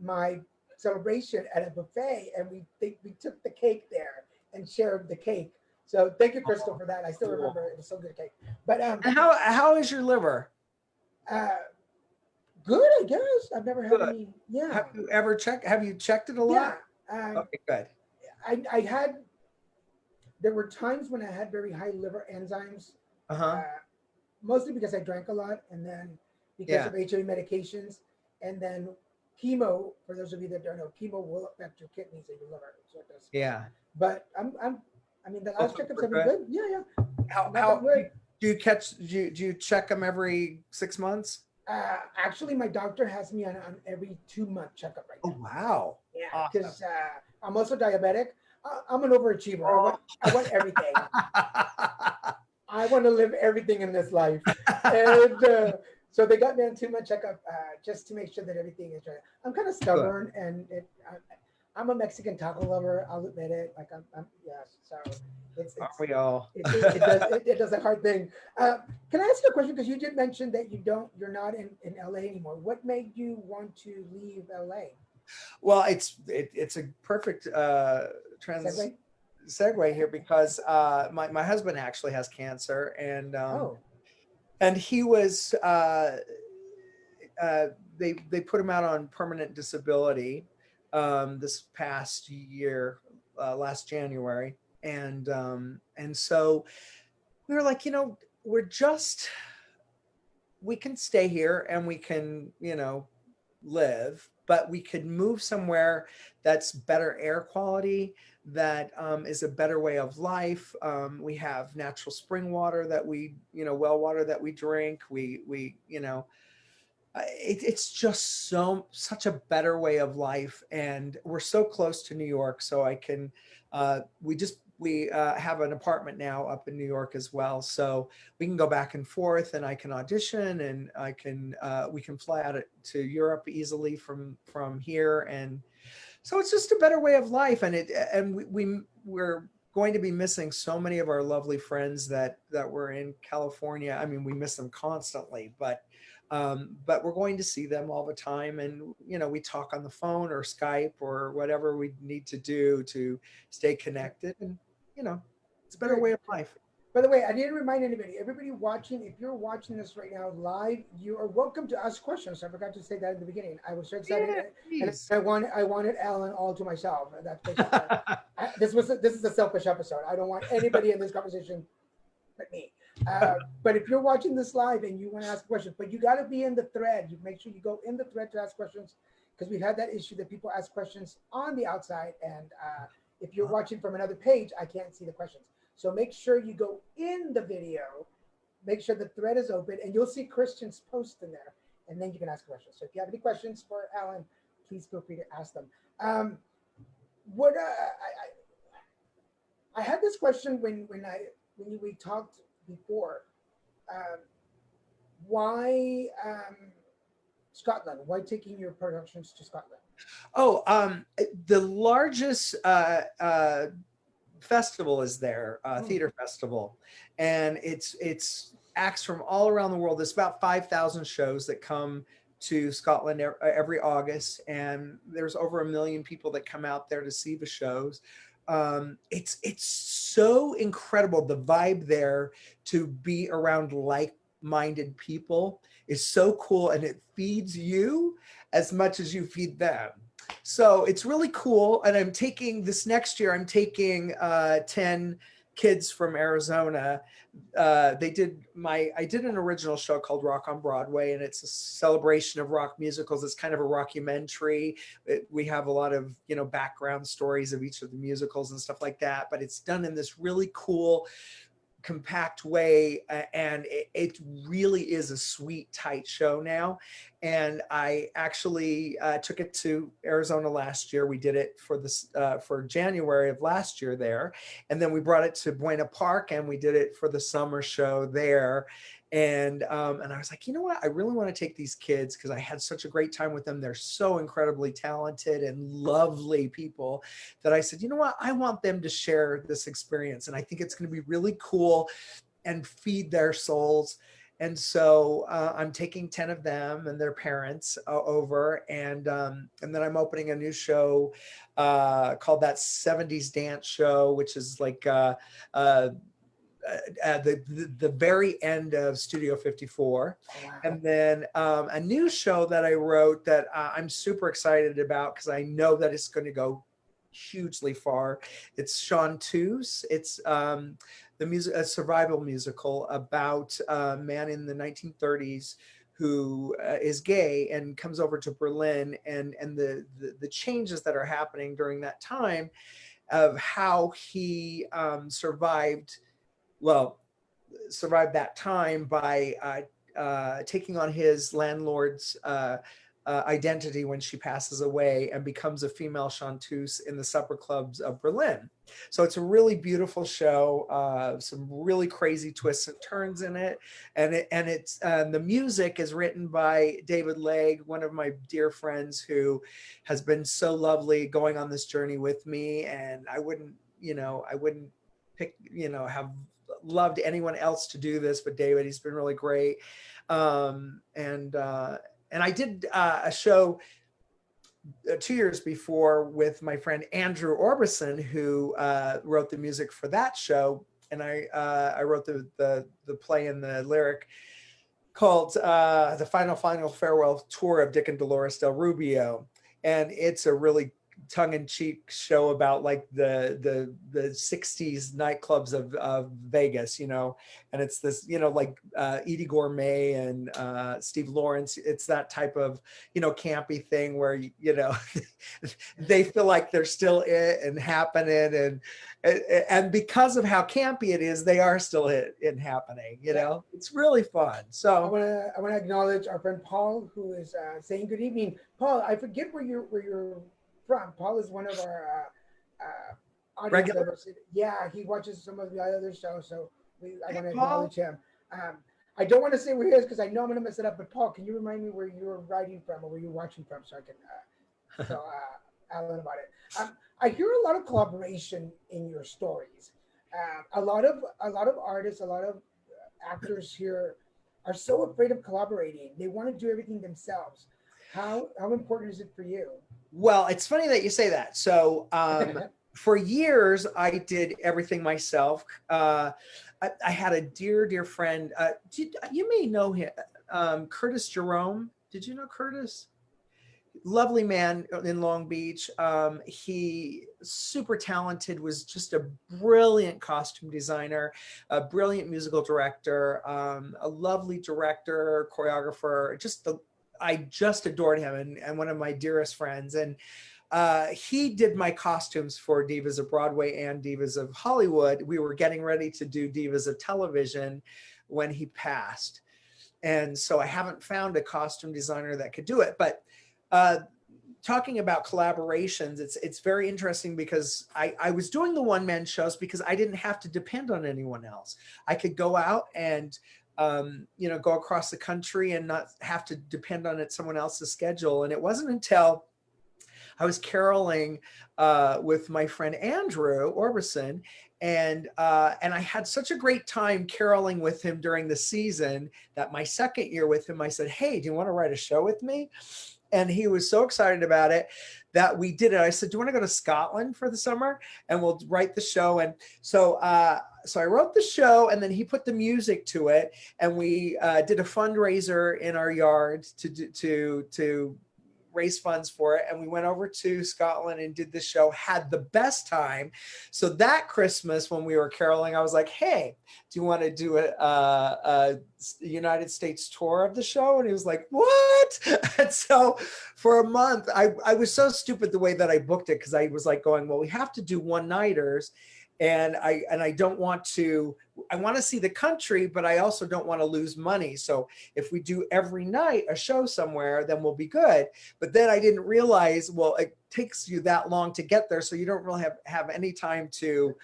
my celebration at a buffet, and we took the cake there and shared the cake. So thank you, Crystal, Oh, for that. I still cool. remember it was so good cake. But And how is your liver? uh, good, I guess. I've never had Good. any. Yeah, Have you ever checked? Have you checked it a yeah. lot? Okay, good. I had. There were times when I had very high liver enzymes, Uh-huh. uh, mostly because I drank a lot, and then because Yeah. of HIV medications, and then chemo. For those of you that don't know, chemo will affect your kidneys and your liver, so it does. Yeah. But I mean, the Both last of them checkups are have been good. good. Yeah, yeah. Knock on How wood. do you catch do you check them every 6 months? Actually, my doctor has me on every 2 month checkup right Oh now. wow. Yeah, Awesome. because I'm also diabetic. I'm an overachiever. Oh. I want everything. I want to live everything in this life. And so they got me on 2 month checkup just to make sure that everything is right. I'm kind of Good. stubborn, and I'm a Mexican taco lover. I'll admit it. Like yes. So Aren't it's we all? it does a hard thing. Can I ask you a question? Because you did mention that you're not in LA anymore. What made you want to leave LA? Well, it's a perfect trans Segue. segue here because my husband actually has cancer, Oh, and he was uh, they put him out on permanent disability this past year, last January, and so we were like, we're just we can stay here and we can live, but we could move somewhere that's better air quality, that is a better way of life. We have natural spring water that well water that we drink. It's just such a better way of life, and we're so close to New York, so I can we have an apartment now up in New York as well, so we can go back and forth, and I can audition, and I can we can fly out to Europe easily from here, and so it's just a better way of life, and we're going to be missing so many of our lovely friends that were in California. I mean, we miss them constantly, but we're going to see them all the time, and we talk on the phone or Skype or whatever we need to do to stay connected, and you know it's a better good. way of life. By the way, I need to remind everybody watching, if you're watching this right now live, you are welcome to ask questions. I forgot to say that in the beginning. I was so excited, Yeah, and please. I wanted Alan all to myself. That's basically this is a selfish episode. I don't want anybody in this conversation but me. But if you're watching this live and you want to ask questions, but you got to be in the thread. You make sure you go in the thread to ask questions, because we've had that issue that people ask questions on the outside, and if you're watching from another page, I can't see the questions. So make sure you go in the video, make sure the thread is open, and you'll see Christian's post in there, and then you can ask questions. So if you have any questions for Alan, please feel free to ask them. What I had this question when we talked before. Um, why Scotland? Why taking your productions to Scotland? Oh, the largest festival is there, Hmm. theater festival, and it's acts from all around the world. There's about 5,000 shows that come to Scotland every August, and there's over 1 million people that come out there to see the shows. It's so incredible. The vibe there to be around like-minded people is so cool, and it feeds you as much as you feed them. So it's really cool. And I'm taking this next year, I'm taking 10 kids from Arizona. I did an original show called Rock on Broadway, and it's a celebration of rock musicals. It's kind of a rockumentary. We have a lot of, background stories of each of the musicals and stuff like that, but it's done in this really cool, compact way, and it really is a sweet, tight show now. And I actually took it to Arizona last year. We did it for January of last year there, and then we brought it to Buena Park, and we did it for the summer show there. And I was like, you know what, I really want to take these kids, because I had such a great time with them. They're so incredibly talented and lovely people, that I said, you know what, I want them to share this experience, and I think it's going to be really cool and feed their souls. And so I'm taking 10 of them and their parents over, and then I'm opening a new show called That 70s Dance Show, which is like the very end of Studio 54. Oh, wow. And then a new show that I wrote that I'm super excited about because I know that it's going to go hugely far. It's Chanteuse. It's a survival musical about a man in the 1930s who is gay and comes over to Berlin, and the changes that are happening during that time of how he survived that time by taking on his landlord's identity when she passes away and becomes a female chanteuse in the supper clubs of Berlin. So it's a really beautiful show, some really crazy twists and turns in it, and it's the music is written by David Legg, one of my dear friends who has been so lovely going on this journey with me, and I wouldn't pick have loved anyone else to do this but David. He's been really great. And I did a show 2 years before with my friend Andrew Orbison, who wrote the music for that show, and I wrote the play and the lyric called The Final Farewell Tour of Dick and Dolores Del Rubio, and it's a really tongue-in-cheek show about like the 60s nightclubs of Vegas, and it's this, like Edie Gourmet and Steve Lawrence. It's that type of, campy thing where, they feel like they're still it and happening. And because of how campy it is, they are still it and happening, it's really fun. So I want to acknowledge our friend Paul, who is saying good evening. Paul, I forget where you're from. Paul is one of our audience members. Yeah, he watches some of the other shows, so I want to acknowledge him. I don't want to say where he is because I know I'm going to mess it up. But Paul, can you remind me where you're writing from or where you're watching from, so I can tell Alan about it? I hear a lot of collaboration in your stories. A lot of artists, a lot of actors here are so afraid of collaborating. They want to do everything themselves. How important is it for you? Well, it's funny that you say that. So for years, I did everything myself. I had a dear friend. You may know him, Curtis Jerome. Did you know Curtis? Lovely man in Long Beach. He super talented, was just a brilliant costume designer, a brilliant musical director, a lovely director, choreographer. I just adored him, and one of my dearest friends. And he did my costumes for Divas of Broadway and Divas of Hollywood. We were getting ready to do Divas of Television when he passed. And so I haven't found a costume designer that could do it. But talking about collaborations, it's very interesting because I was doing the one-man shows because I didn't have to depend on anyone else. I could go out and go across the country and not have to depend on someone else's schedule. And it wasn't until I was caroling with my friend Andrew Orbison, and I had such a great time caroling with him during the season that my second year with him, I said, "Hey, do you want to write a show with me?" And he was so excited about it that we did it. I said, "Do you want to go to Scotland for the summer and we'll write the show?" And so I wrote the show, and then he put the music to it, and we did a fundraiser in our yard to raise funds for it. And we went over to Scotland and did the show, had the best time. So that Christmas when we were caroling, I was like, "Hey, do you want to do a United States tour of the show?" And he was like, "What?" And so for a month, I was so stupid the way that I booked it, because I was like going, well, we have to do one-nighters. And I don't want to, I want to see the country, but I also don't want to lose money. So if we do every night a show somewhere, then we'll be good. But then I didn't realize, well, it takes you that long to get there. So you don't really have any time to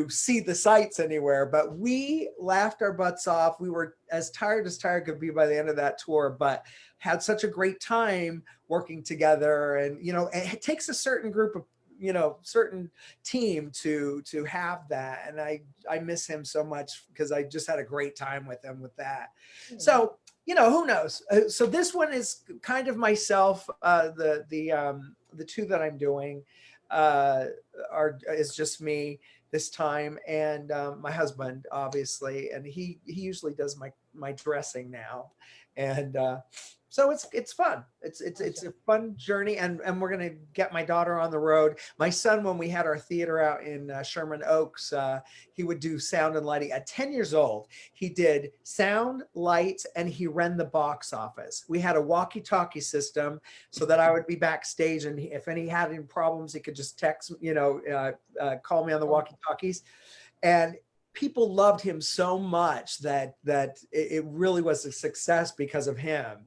see the sights anywhere. But we laughed our butts off. We were as tired could be by the end of that tour, but had such a great time working together. And, it takes a certain group of certain team to have that. And I miss him so much because I just had a great time with him with that. So, who knows? So this one is kind of myself. The two that I'm doing is just me this time, and my husband, obviously, and he usually does my dressing now, and so it's fun. It's a fun journey, and we're gonna get my daughter on the road. My son, when we had our theater out in Sherman Oaks, he would do sound and lighting. At 10 years old, he did sound, lights, and he ran the box office. We had a walkie-talkie system so that I would be backstage, and if any had any problems, he could just text, call me on the walkie-talkies, and people loved him so much that it really was a success because of him.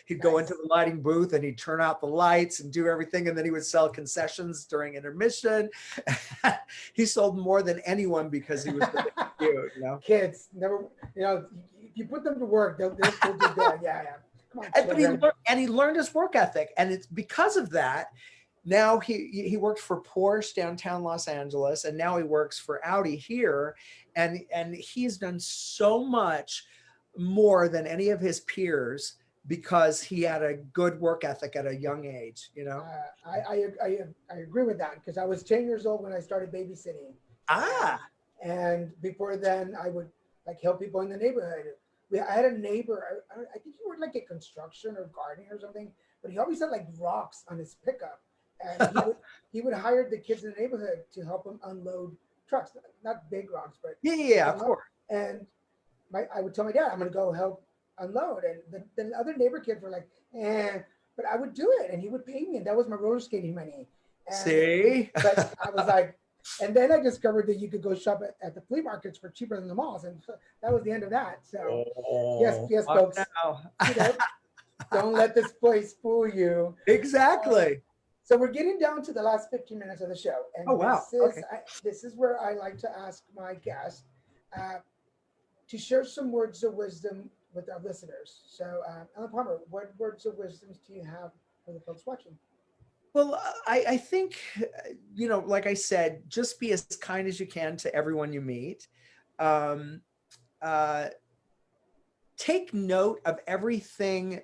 He'd go into the lighting booth and he'd turn out the lights and do everything, and then he would sell concessions during intermission. He sold more than anyone because he was really cute. Kids never, if you put them to work, they'll do good. Yeah. Come on, and he learned his work ethic, and it's because of that. Now he worked for Porsche downtown Los Angeles, and now he works for Audi here, and he's done so much more than any of his peers because he had a good work ethic at a young age. I agree with that, because I was 10 years old when I started babysitting. And before then, I would help people in the neighborhood. I had a neighbor. I think he worked at construction or gardening or something, but he always had rocks on his pickup. And he would hire the kids in the neighborhood to help him unload trucks, not big rocks, but yeah, of course. And I would tell my dad, I'm going to go help unload, and the other neighbor kids were like, but I would do it, and he would pay me, and that was my roller skating money. But I was like, and then I discovered that you could go shop at the flea markets for cheaper than the malls, and so that was the end of that. So yes, folks, don't let this place fool you. Exactly. So we're getting down to the last 15 minutes of the show. And this is where I like to ask my guests to share some words of wisdom with our listeners. So Ellen Palmer, what words of wisdom do you have for the folks watching? Well, I think, like I said, just be as kind as you can to everyone you meet. Take note of everything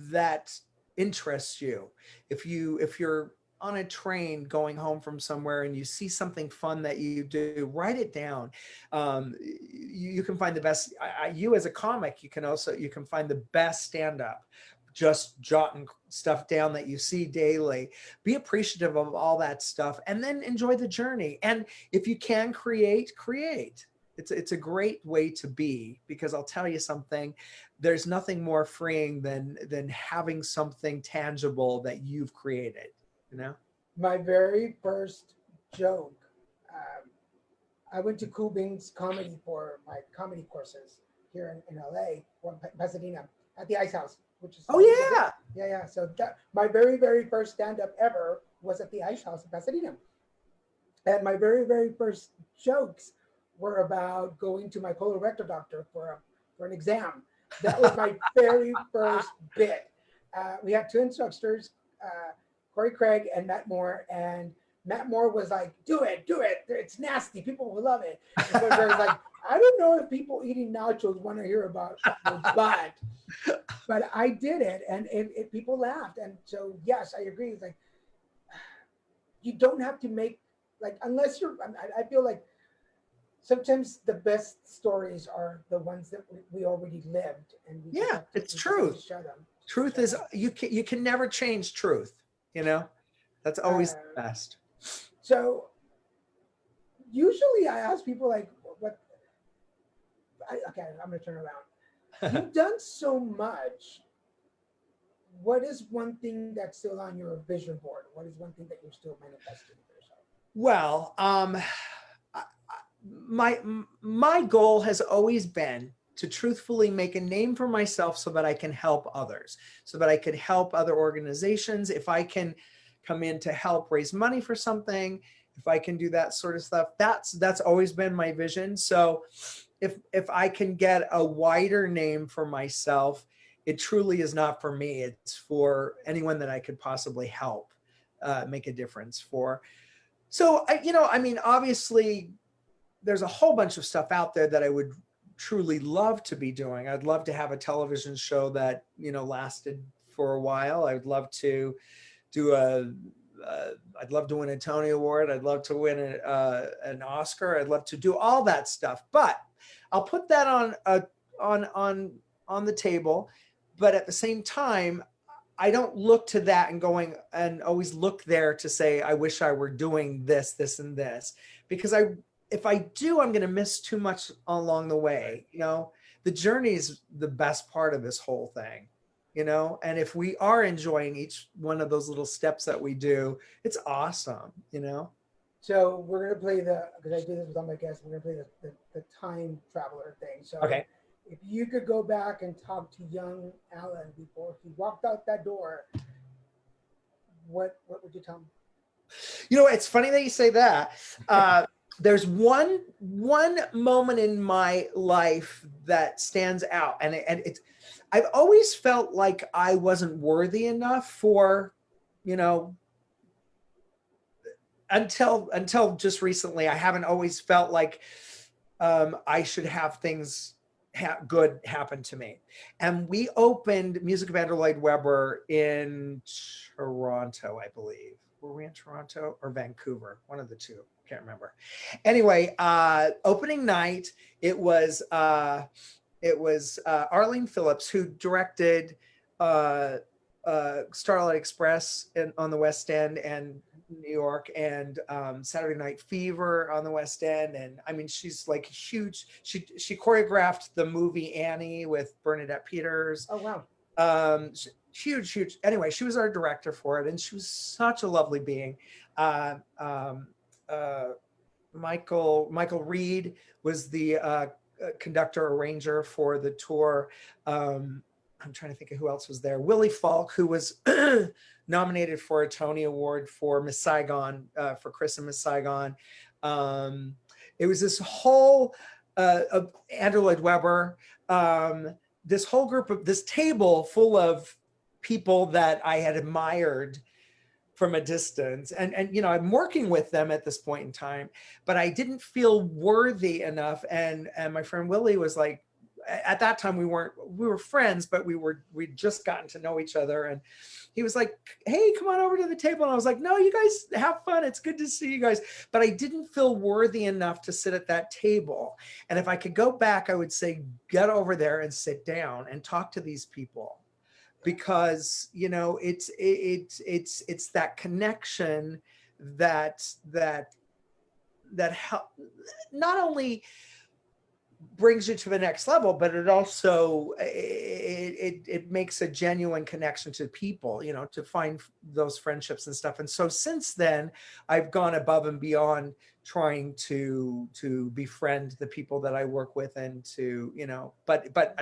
that interests you. If you're on a train going home from somewhere and you see something fun that you do, write it down. You can find the best. You as a comic, you can find the best stand-up just jotting stuff down that you see daily. Be appreciative of all that stuff, and then enjoy the journey. And if you can create. It's a great way to be, because I'll tell you something, there's nothing more freeing than having something tangible that you've created, My very first joke, I went to Cool Beans Comedy for my comedy courses here in LA, or Pasadena, at the Ice House, which is yeah. So my very, very first stand-up ever was at the Ice House in Pasadena. And my very, very first jokes were about going to my colorectal doctor for an exam. That was my very first bit. We had two instructors, Corey Craig and Matt Moore, and Matt Moore was like, do it, it's nasty, people will love it. And so I was like, I don't know if people eating nachos want to hear about your butt, but I did it, and people laughed. And so yes, I agree. It's like, you don't have to make, unless you're, I feel like sometimes the best stories are the ones that we already lived, and it's truth. Truth is, you can never change truth. That's always the best. So usually I ask people I'm going to turn around. You've done so much. What is one thing that's still on your vision board? What is one thing that you're still manifesting for yourself? Well, my goal has always been to truthfully make a name for myself so that I can help others, so that I could help other organizations. If I can come in to help raise money for something, if I can do that sort of stuff, that's always been my vision. So if I can get a wider name for myself, it truly is not for me. It's for anyone that I could possibly help. make a difference for. So I mean, obviously there's a whole bunch of stuff out there that I would truly love to be doing. I'd love to have a television show that, lasted for a while. I'd love to do I'd love to win a Tony Award. I'd love to win an Oscar. I'd love to do all that stuff, but I'll put that on the table. But at the same time, I don't look to that and always look there to say, I wish I were doing this, this, and this, because if I do, I'm going to miss too much along the way. The journey is the best part of this whole thing, and if we are enjoying each one of those little steps that we do, it's awesome, So we're going to play because I do this with all my guests, we're going to play the time traveler thing. So Okay. If you could go back and talk to young Alan before he walked out that door, what would you tell him? It's funny that you say that. There's one moment in my life that stands out, and it's I've always felt like I wasn't worthy enough for, until just recently. I haven't always felt like I should have things good happen to me. And we opened Music of Andrew Lloyd Webber in Toronto, I believe. Were we in Toronto or Vancouver? One of the two. Can't remember. Anyway, opening night, it was Arlene Phillips, who directed Starlight Express on the West End and New York, and Saturday Night Fever on the West End. And I mean, she's like huge. She choreographed the movie Annie with Bernadette Peters. Oh, wow. Huge. Anyway, she was our director for it, and she was such a lovely being. Michael Reed was the conductor arranger for the tour. I'm trying to think of who else was there. Willie Falk, who was nominated for a Tony Award for Miss Saigon, for Chris and Miss Saigon. It was this whole Andrew Lloyd Webber, this whole group this table full of people that I had admired from a distance. And I'm working with them at this point in time, but I didn't feel worthy enough. And my friend Willie was like, at that time we were friends, but we'd just gotten to know each other. And he was like, hey, come on over to the table. And I was like, no, you guys have fun. It's good to see you guys. But I didn't feel worthy enough to sit at that table. And if I could go back, I would say, get over there and sit down and talk to these people, because, it's that connection that not only brings you to the next level, but it also it makes a genuine connection to people, to find those friendships and stuff. And so since then, I've gone above and beyond trying to befriend the people that I work with, and to, but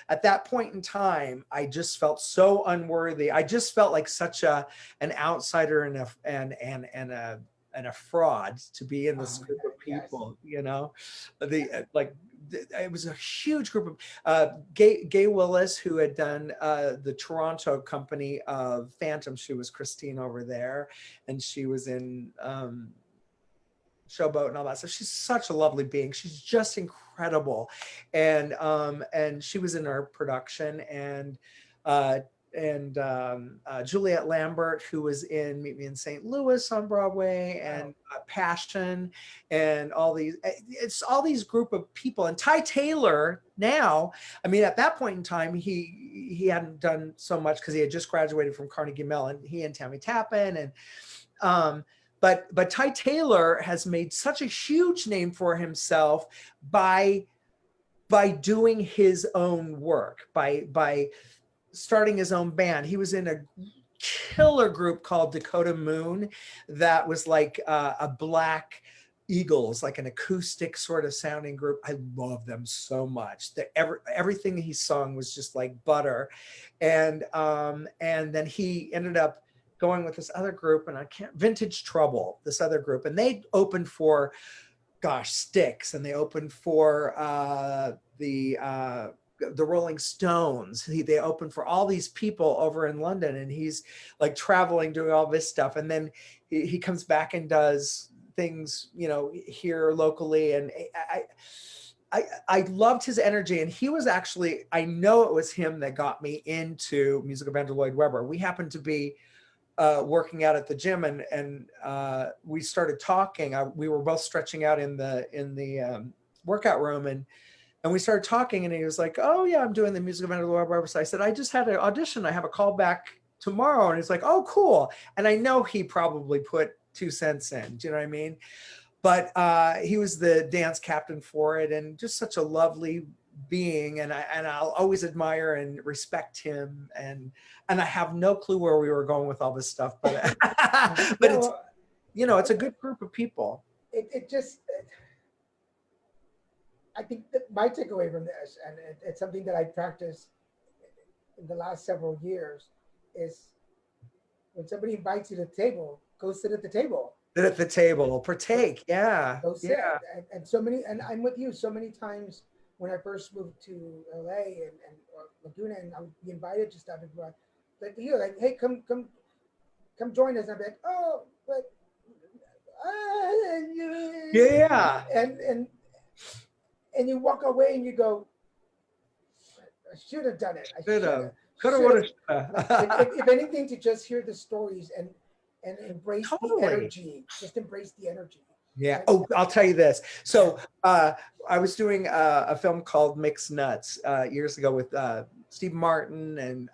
at that point in time, I just felt so unworthy. I just felt like such an outsider and a fraud to be in this group of people. Yes. It was a huge group of Gay Willis, who had done the Toronto company of Phantom. She was Christine over there, and she was in Showboat and all that stuff. She's such a lovely being. She's just incredible. And she was in our production, and Juliet Lambert, who was in Meet Me in St. Louis on Broadway, and Passion, and it's all these group of people. And Ty Taylor now, I mean, at that point in time, he hadn't done so much because he had just graduated from Carnegie Mellon. He and Tammy Tappan, and but Ty Taylor has made such a huge name for himself by doing his own work, by starting his own band. He was in a killer group called Dakota Moon that was like a Black Eagles, like an acoustic sort of sounding group. I love them so much. Everything he sung was just like butter. And then he ended up going with this other group, and Vintage Trouble, this other group, and they opened for Styx, and they opened for the Rolling Stones. They opened for all these people over in London, and he's like traveling, doing all this stuff. And then he comes back and does things, you know, here locally. And I loved his energy. And he was actually, I know it was him that got me into music of Andrew Lloyd Webber. We happened to be working out at the gym, and we started talking. We were both stretching out in the workout room, and we started talking, and he was like, "Oh yeah, I'm doing the music of Andrew Lloyd Webber." So I said, "I just had an audition. I have a call back tomorrow." And he's like, "Oh, cool." And I know he probably put 2 cents in. Do you know what I mean? But he was the dance captain for it, and just such a lovely being. And I'll always admire and respect him. And I have no clue where we were going with all this stuff, but but it's, you know, it's a good group of people. It just, I think that my takeaway from this, and it's something that I practiced in the last several years, is when somebody invites you to the table, go sit at the table. Sit at the table, partake. Yeah. Go sit. Yeah. And so many, and I'm with you, so many times when I first moved to LA and Laguna, and I would be invited to stuff, and like you, like, hey, come join us. And I'd be like, oh, but Yeah. And you walk away and you go, I should have done it. I Could have. If anything, to just hear the stories and embrace the energy. Just embrace the energy. Yeah. Oh, I'll tell you this. So I was doing a film called Mixed Nuts years ago with Steve Martin and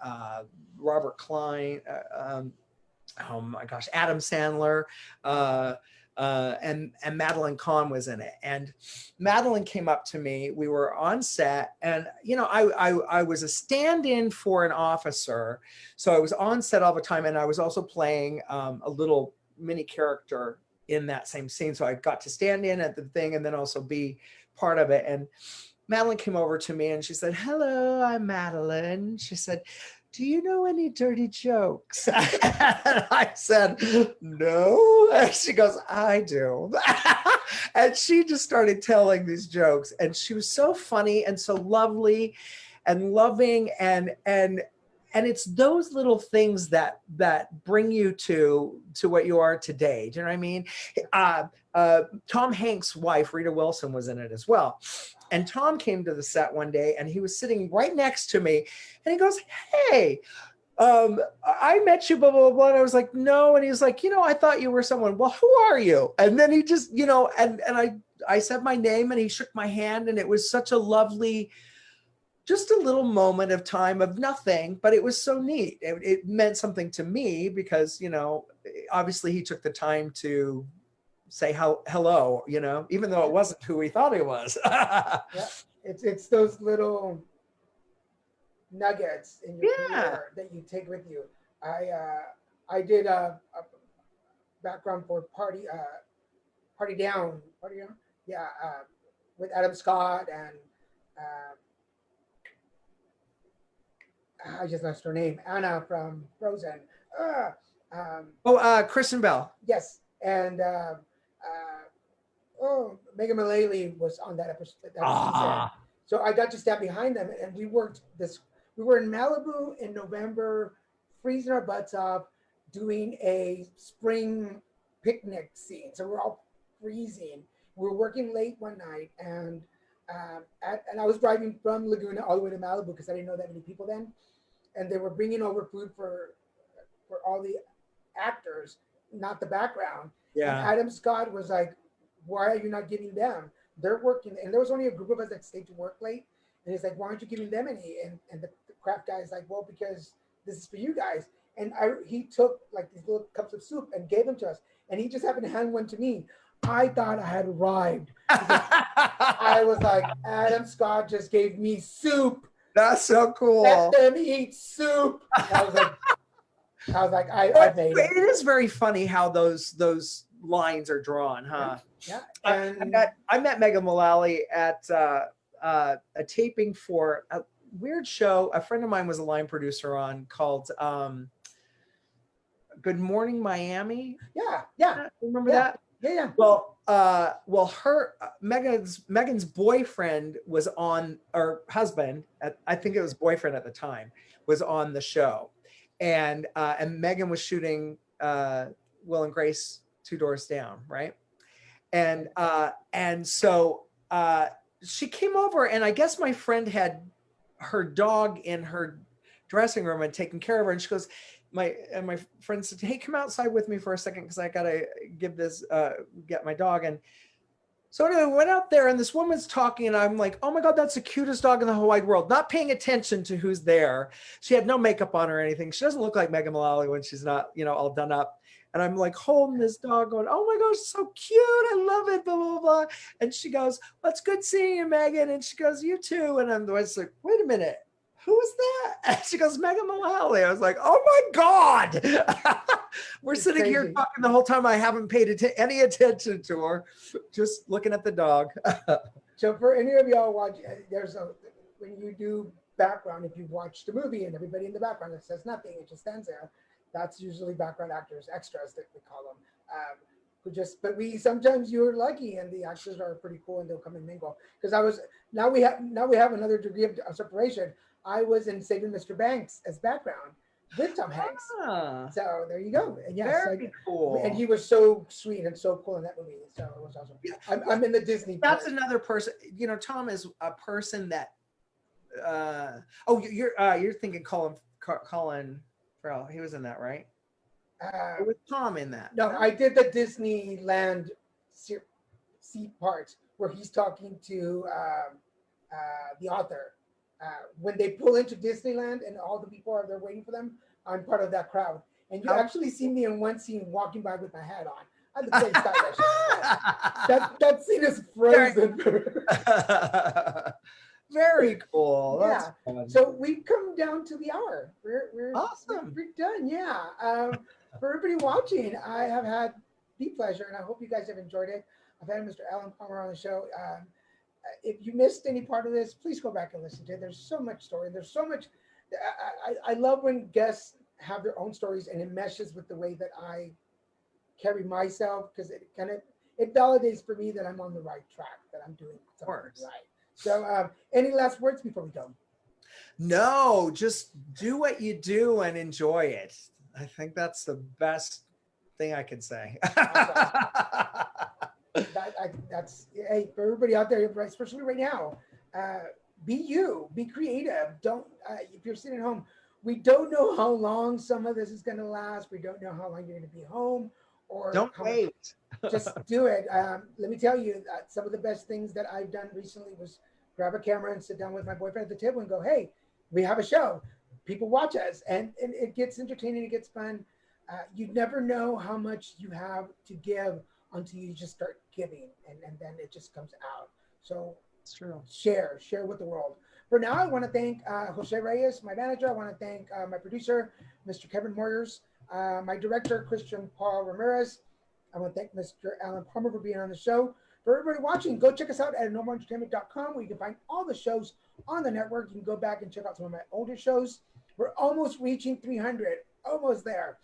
Robert Klein. Oh my gosh, Adam Sandler. And Madeline Kahn was in it. And Madeline came up to me. We were on set, and you know, I was a stand-in for an officer, so I was on set all the time, and I was also playing a little mini character in that same scene. So I got to stand in at the thing and then also be part of it. And Madeline came over to me and she said, "Hello, I'm Madeline." She said, "Do you know any dirty jokes?" And I said, "No." And she goes, "I do." And she just started telling these jokes, and she was so funny and so lovely and loving, and it's those little things that bring you to what you are today. Do you know what I mean? Tom Hanks' wife, Rita Wilson, was in it as well. And Tom came to the set one day, and he was sitting right next to me, and he goes, "Hey, I met you, blah, blah, blah." And I was like, "No." And he's like, "You know, I thought you were someone." "Well, who are you?" And then he just, you know, and I said my name, and he shook my hand, and it was such a lovely, just a little moment of time of nothing, but it was so neat. It meant something to me because, you know, obviously he took the time to say hello, you know, even though it wasn't who he thought he was. Yeah, it's those little nuggets in your career that you take with you. I did a background for Party Down, yeah, with Adam Scott and I just lost her name, Anna from Frozen. Kristen Bell. Yes, and Megan Mullally was on that episode. Season. So I got to stand behind them, and we worked this. We were in Malibu in November, freezing our butts off, doing a spring picnic scene. So we're all freezing. We were working late one night, and I was driving from Laguna all the way to Malibu because I didn't know that many people then, and they were bringing over food for all the actors, not the background. Yeah. And Adam Scott was like, "Why are you not giving them? They're working." And there was only a group of us that stayed to work late. And he's like, "Why aren't you giving them any?" And the craft guy is like, "Well, because this is for you guys." And he took like these little cups of soup and gave them to us. And he just happened to hand one to me. I thought I had arrived. I was like, Adam Scott just gave me soup. That's so cool. Let them eat soup. I was like, I made it. It is very funny how those lines are drawn, huh? Yeah. I met Megan Mullally at a taping for a weird show a friend of mine was a line producer on called Good Morning Miami. Yeah. Remember that? Yeah. Well, her Megan's boyfriend was on, or husband, I think it was boyfriend at the time, was on the show, and Megan was shooting Will and Grace Two Doors Down, right? And so she came over, and I guess my friend had her dog in her dressing room and taken care of her, and she goes, my friend said, "Hey, come outside with me for a second because I gotta get my dog." And so anyway, we went out there, and this woman's talking, and I'm like, "Oh my God, that's the cutest dog in the whole wide world." Not paying attention to who's there. She had no makeup on or anything. She doesn't look like Megan Mullally when she's not, all done up. And I'm like holding this dog, going, "Oh my gosh, so cute! I love it." Blah blah blah. And she goes, "Well, it's good seeing you, Megan." And she goes, "You too." And I'm like, "Wait a minute, who's that?" And she goes, "Megan Mullally." I was like, "Oh my God." We're It's sitting here crazy. talking the whole time. I haven't paid any attention to her, just looking at the dog. So for any of y'all watch, when you do background, if you've watched the movie and everybody in the background that says nothing, it just stands there. That's usually background actors, extras that we call them. But we sometimes you're lucky and the actors are pretty cool and they'll come and mingle. Because now we have another degree of separation. I was in Saving Mr. Banks as background with Tom Hanks. Ah, So there you go. And yes, very cool. and he was so sweet and so cool in that movie. So it was awesome. I'm in the Disney. That's part. another person. Tom is a person that. You're thinking Colin Farrell. He was in that, right? Or was Tom in that? No, I did the Disneyland seat part where he's talking to the author. When they pull into Disneyland and all the people are there waiting for them, I'm part of that crowd. And you actually see me in one scene walking by with my hat on. I had the great stylish. That scene is frozen. Very cool. Yeah. So we've come down to the hour. We're awesome. We're done. Yeah. For everybody watching, I have had the pleasure, and I hope you guys have enjoyed it. I've had Mr. Alan Palmer on the show. If you missed any part of this, please go back and listen to it. There's so much story. There's so much. I love when guests have their own stories and it meshes with the way that I carry myself, because it validates for me that I'm on the right track, that I'm doing something right. So any last words before we go? No, just do what you do and enjoy it. I think that's the best thing I can say. That's hey, for everybody out there, especially right now, be you, be creative. Don't if you're sitting at home, we don't know how long some of this is going to last. We don't know how long you're going to be home, or don't wait. Just do it. Let me tell you, some of the best things that I've done recently was grab a camera and sit down with my boyfriend at the table and go, "Hey, we have a show. People watch us," and it gets entertaining. It gets fun. You never know how much you have to give until you just start giving, and then it just comes out. So it's true. Share with the world. For now, I want to thank Jose Reyes, my manager. I want to thank my producer, Mr. Kevin Moyers, my director, Christian Paul Ramirez. I want to thank Mr. Alan Palmer for being on the show. For everybody watching, go check us out at normalentertainment.com, where you can find all the shows on the network. You can go back and check out some of my older shows. We're almost reaching 300, almost there.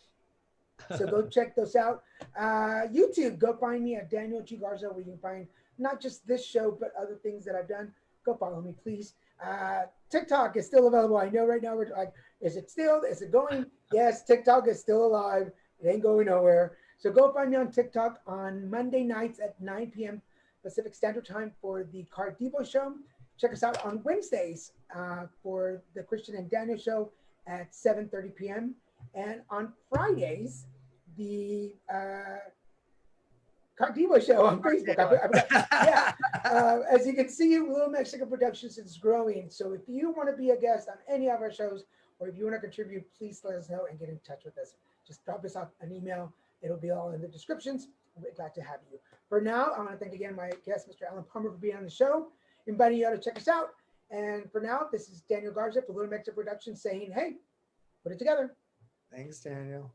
So go check those out. YouTube, go find me at Daniel G. Garza, where you can find not just this show, but other things that I've done. Go follow me, please. TikTok is still available. I know right now we're like, is it going? Yes, TikTok is still alive. It ain't going nowhere. So go find me on TikTok on Monday nights at 9 p.m. Pacific Standard Time for the Card Depot show. Check us out on Wednesdays for the Christian and Daniel show at 7:30 p.m. And on Fridays, the Card Depot show on Facebook. Yeah. As you can see, Little Mexican Productions is growing. So if you want to be a guest on any of our shows, or if you want to contribute, please let us know and get in touch with us. Just drop us off an email. It'll be all in the descriptions. We're glad to have you. For now, I want to thank again my guest, Mr. Alan Palmer, for being on the show, inviting you all to check us out. And for now, this is Daniel Garza for Little Mexican Productions saying, hey, put it together. Thanks, Daniel.